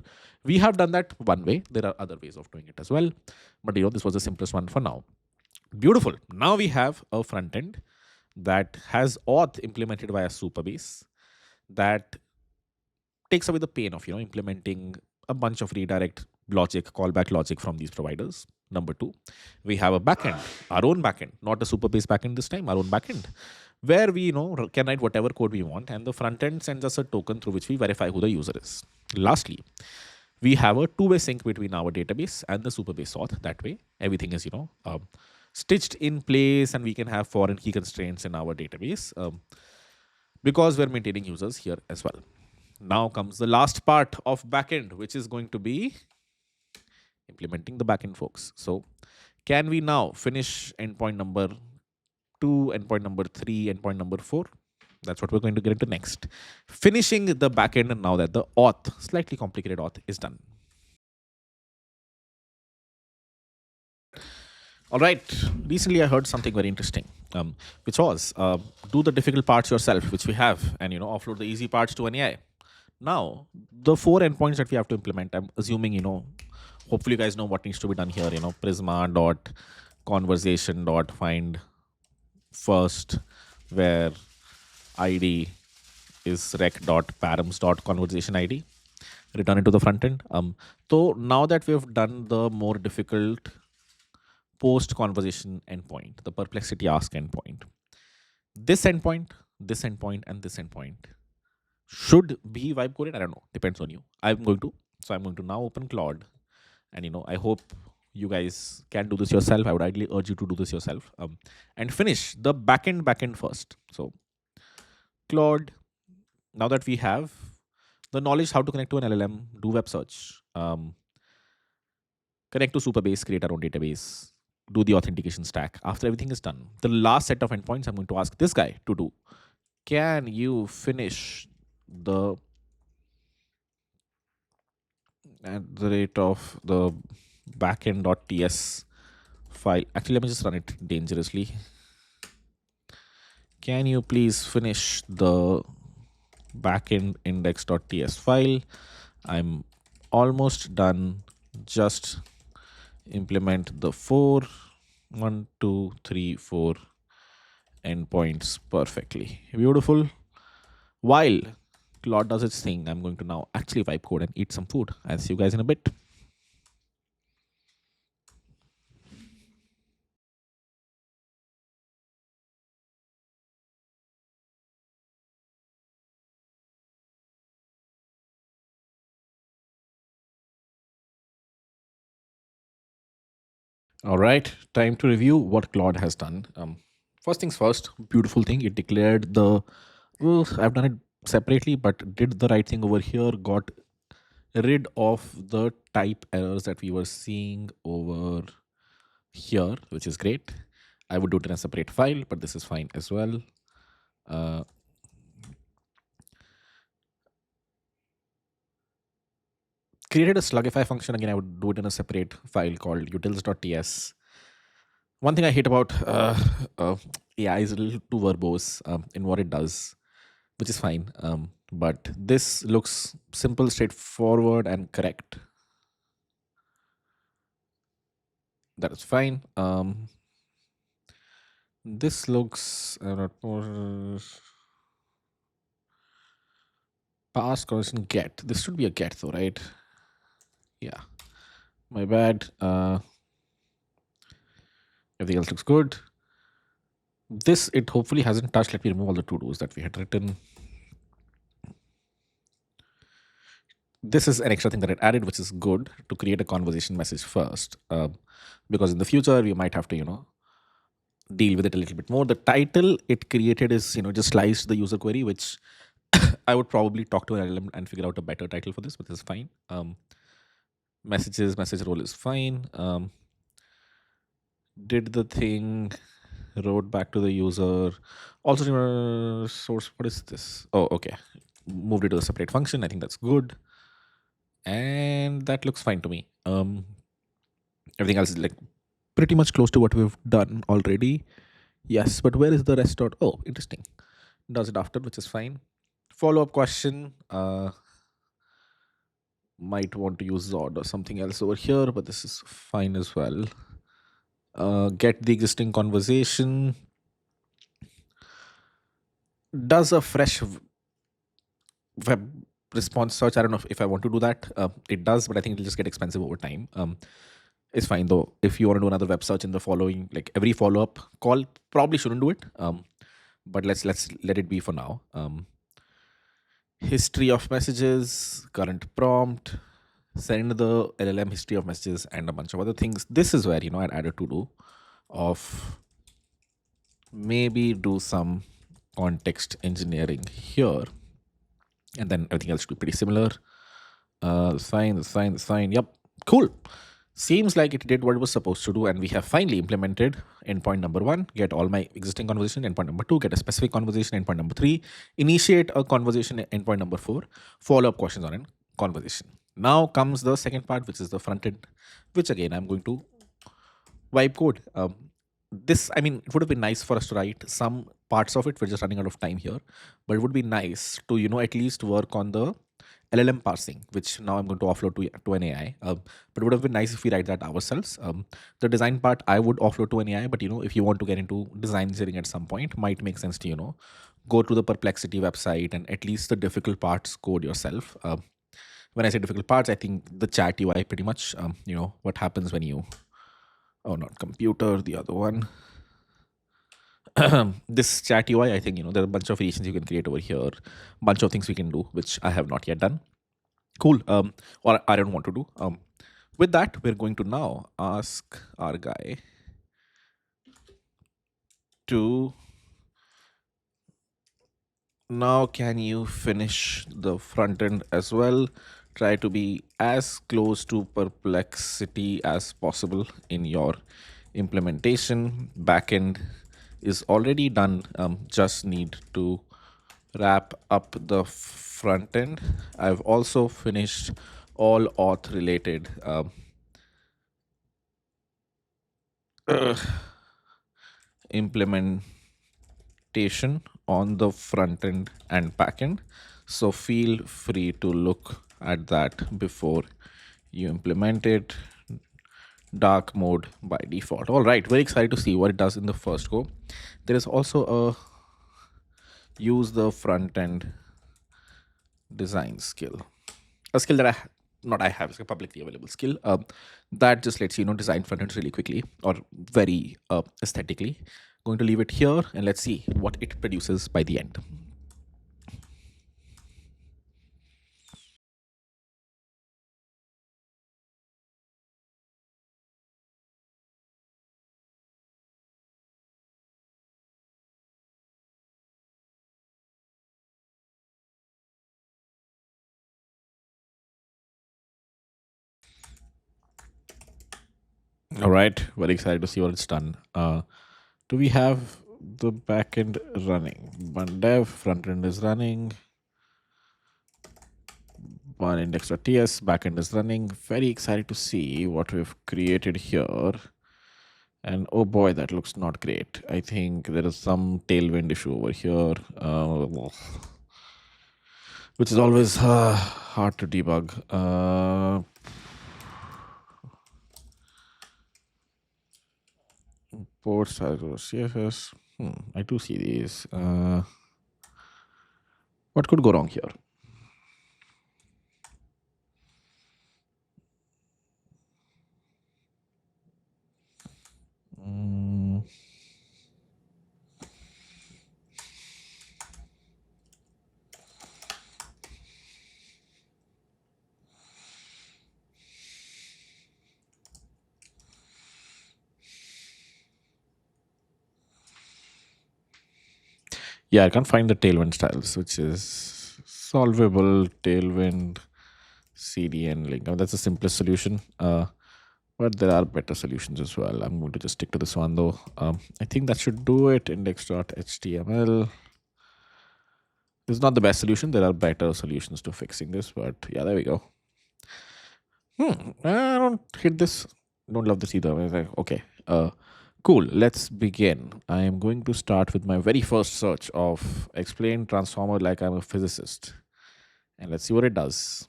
we have done that one way. There are other ways of doing it as well, but this was the simplest one for now. Beautiful. Now we have a front end that has auth implemented via Superbase that takes away the pain of implementing a bunch of redirect logic, callback logic from these providers. Number two, we have a backend, our own backend, not a Superbase backend this time, our own backend, where we can write whatever code we want, and the front end sends us a token through which we verify who the user is. Lastly, we have a two-way sync between our database and the Superbase auth. That way, everything is stitched in place, and we can have foreign key constraints in our database because we're maintaining users here as well. Now comes the last part of backend, which is going to be implementing the backend, folks. So can we now finish endpoint number 2, endpoint number 3, endpoint number 4? That's what we're going to get into next. Finishing the backend now that the auth, slightly complicated auth, is done. All right. Recently, I heard something very interesting, which was do the difficult parts yourself, which we have, and offload the easy parts to an AI. Now, the 4 endpoints that we have to implement, I'm assuming, hopefully you guys know what needs to be done here, prisma dot conversation dot find first, where ID is rec dot params dot conversation ID. Return it to the front end. So now that we have done the more difficult post conversation endpoint, the Perplexity ask endpoint, this endpoint, and this endpoint should be vibe coded. I don't know. Depends on you. I'm going to now open Claude, and I hope you guys can do this yourself. I would ideally urge you to do this yourself and finish the backend first. So Claude, now that we have the knowledge how to connect to an LLM, do web search, connect to Superbase, create our own database, do the authentication stack. After everything is done, the last set of endpoints I'm going to ask this guy to do. Can you finish the at the rate of the backend.ts file? Actually, let me just run it dangerously. Can you please finish the backend index.ts file? I'm almost done. Just implement the 1, 2, 3, 4 endpoints perfectly. Beautiful. While Claude does its thing, I'm going to now actually vibe code and eat some food. I'll see you guys in a bit. All right, time to review what Claude has done. First things first, beautiful thing. It declared the, well, I've done it separately, but did the right thing over here, got rid of the type errors that we were seeing over here, which is great. I would do it in a separate file, but this is fine as well. Uh, created a slugify function. Again, I would do it in a separate file called utils.ts. One thing I hate about AI is a little too verbose in what it does, which is fine. But this looks simple, straightforward, and correct. That is fine. This looks pass constant get. This should be a get though, right? Yeah, my bad. Everything else looks good. This it hopefully hasn't touched. Let me remove all the to-dos that we had written. This is an extra thing that it added, which is good to create a conversation message first, because in the future we might have to, deal with it a little bit more. The title it created is, just sliced the user query, which I would probably talk to an LLM and figure out a better title for this, but this is fine. Message role is fine. Did the thing, wrote back to the user. Also, source. What is this? Oh, okay. Moved it to a separate function. I think that's good, and that looks fine to me. Everything else is like pretty much close to what we've done already. Yes, but where is the rest dot? Oh, interesting. Does it after, which is fine. Follow up question. Might want to use Zod or something else over here, but this is fine as well. Get the existing conversation. Does a fresh web response search. I don't know if I want to do that. It does, but I think it'll just get expensive over time. It's fine though. If you want to do another web search in the following, like every follow up call, probably shouldn't do it. But let's let it be for now. History of messages, current prompt, send the LLM history of messages, and a bunch of other things. This is where I'd add a to do of maybe do some context engineering here, and then everything else should be pretty similar. Sign. Yep, cool. Seems like it did what it was supposed to do, and we have finally implemented endpoint number 1, get all my existing conversation. Endpoint number 2, get a specific conversation. Endpoint number 3, initiate a conversation. Endpoint number 4, follow up questions on a conversation. Now comes the second part, which is the front end, which again I'm going to wipe code. This, I mean, it would have been nice for us to write some parts of it. We're just running out of time here, but it would be nice to, at least work on the LLM parsing, which now I'm going to offload to an AI. But it would have been nice if we write that ourselves. The design part I would offload to an AI, but if you want to get into design engineering at some point, might make sense to go to the Perplexity website and at least the difficult parts code yourself. When I say difficult parts, I think the chat UI pretty much. What happens when you, oh, not computer, the other one. This chat UI, I think there are a bunch of variations you can create over here, bunch of things we can do, which I have not yet done. Cool. Or I don't want to do. With that, we're going to now ask our guy to, now can you finish the front end as well? Try to be as close to Perplexity as possible in your implementation. Backend is already done. Just need to wrap up the front end. I've also finished all auth related implementation on the front end and back end. So feel free to look at that before you implement it. Dark mode by default. All right, very excited to see what it does in the first go. There is also a use the front end design skill, a skill that I have, it's a publicly available skill that just lets you design front ends really quickly or very aesthetically. Going to leave it here and let's see what it produces by the end. All right, very excited to see what it's done. Do we have the backend running? One dev, front end is running. One index.ts, backend is running. Very excited to see what we've created here. And oh boy, that looks not great. I think there is some tailwind issue over here, which is always hard to debug. Port size over CSS. I do see these. What could go wrong here? Yeah, I can't find the tailwind styles, which is solvable tailwind CDN link. I mean, that's the simplest solution. But there are better solutions as well. I'm going to just stick to this one though. I think that should do it. Index.html. This is not the best solution. There are better solutions to fixing this, but yeah, there we go. I don't hate this. Don't love this either. I was like, okay. Cool. Let's begin. I am going to start with my very first search of explain transformer like I'm a physicist. And let's see what it does.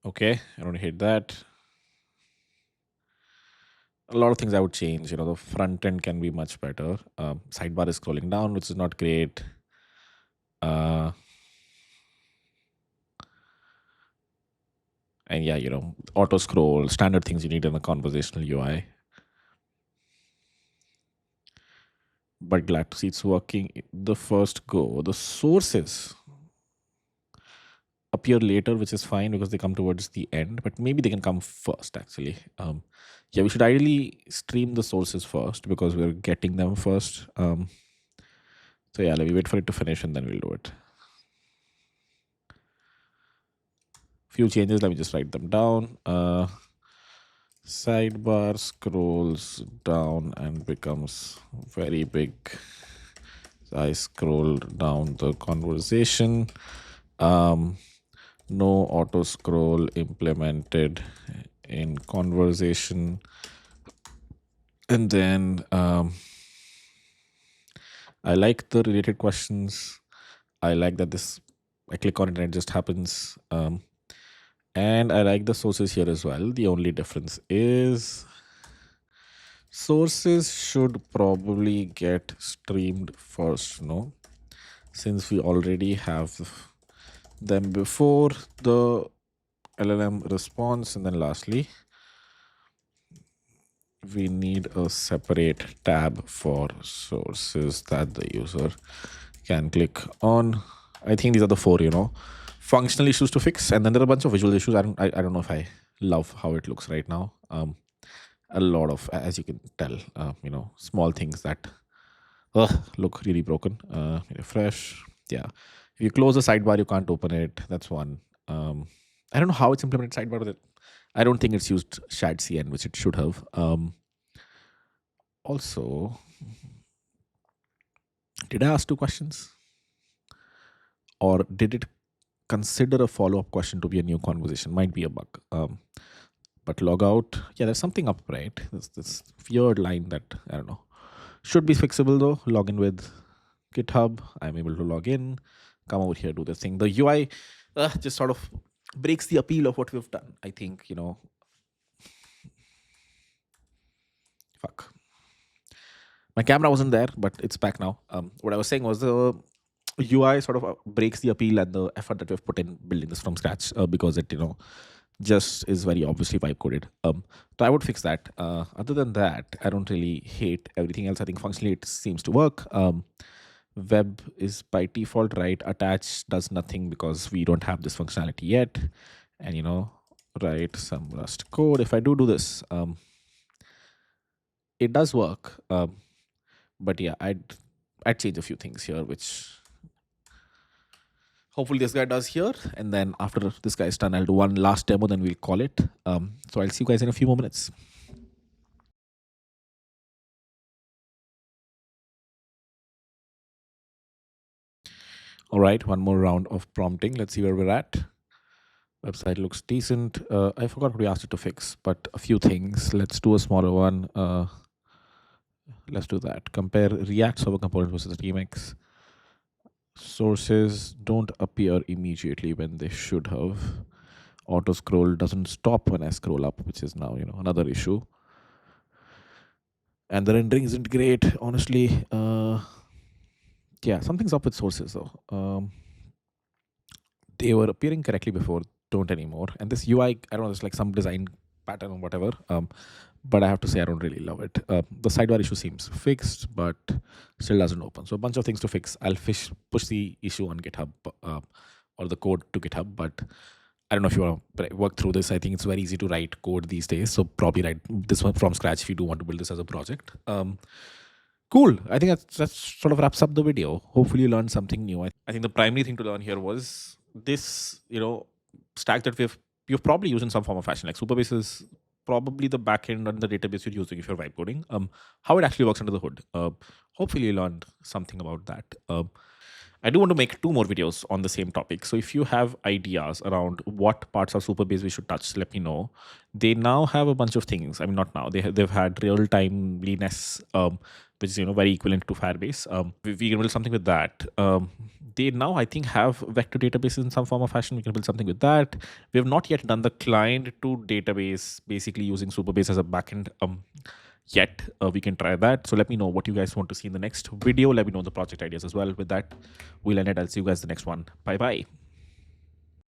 Okay, I don't hate that. A lot of things I would change. The front end can be much better. Sidebar is scrolling down, which is not great. And yeah, auto scroll, standard things you need in a conversational UI. But glad to see it's working the first go. The sources appear later, which is fine because they come towards the end, but maybe they can come first actually. Yeah, we should ideally stream the sources first because we're getting them first. So yeah, let me wait for it to finish and then we'll do it. Few changes, let me just write them down. Sidebar scrolls down and becomes very big. I scroll down the conversation. No auto scroll implemented in conversation. And then I like the related questions. I like that I click on it and it just happens. And I like the sources here as well. The only difference is sources should probably get streamed first, no? Since we already have them before the LLM response. And then lastly, we need a separate tab for sources that the user can click on. I think these are the four, functional issues to fix. And then there are a bunch of visual issues. I don't know if I love how it looks right now. A lot of, as you can tell, small things that look really broken. Refresh. Yeah. If you close the sidebar, you can't open it. That's one. I don't know how it's implemented sidebar with it. I don't think it's used shared CN, which it should have. Also, did I ask two questions? Or did it consider a follow-up question to be a new conversation? Might be a bug. But log out. Yeah, there's something up, right? There's this weird line that, I don't know. Should be fixable though. Log in with GitHub. I'm able to log in. Come over here, do this thing. The UI just sort of breaks the appeal of what we've done. I think, fuck. My camera wasn't there, but it's back now. What I was saying was the UI sort of breaks the appeal and the effort that we've put in building this from scratch because it, just is very obviously vibe coded. So I would fix that. Other than that, I don't really hate everything else. I think functionally it seems to work. Web is by default, right? Attach does nothing because we don't have this functionality yet. And, write some Rust code. If I do this, it does work. But yeah, I'd change a few things here, which Hopefully this guy does here. And then after this guy's done, I'll do one last demo, then we'll call it. So I'll see you guys in a few more minutes. All right, one more round of prompting. Let's see where we're at. Website looks decent. I forgot what we asked it to fix, but a few things. Let's do a smaller one. Let's do that. Compare React server component versus Remix. Sources don't appear immediately when they should have. Auto scroll doesn't stop when I scroll up, which is now another issue. And the rendering isn't great, honestly. Yeah, something's up with sources though. They were appearing correctly before, don't anymore. And this UI, I don't know, it's like some design pattern or whatever. But I have to say I don't really love it. The sidebar issue seems fixed, but still doesn't open. So a bunch of things to fix. I'll push the issue on GitHub or the code to GitHub, but I don't know if you want to work through this. I think it's very easy to write code these days. So probably write this one from scratch if you do want to build this as a project. Cool. I think that sort of wraps up the video. Hopefully you learned something new. I think the primary thing to learn here was this, stack that you've probably used in some form of fashion. Like Supabase is probably the backend and the database you're using if you're vibe coding. How it actually works under the hood. Hopefully you learned something about that. I do want to make 2 more videos on the same topic. So if you have ideas around what parts of Supabase we should touch, let me know. They now have a bunch of things. I mean, not now. They've had real timeliness, which is very equivalent to Firebase. We can build something with that. They now, I think, have vector databases in some form of fashion. We can build something with that. We have not yet done the client to database, basically using Supabase as a backend. Yet we can try that. So let me know what you guys want to see in the next video. Let me know the project ideas as well. With that, we'll end it. I'll see you guys the next one. Bye bye.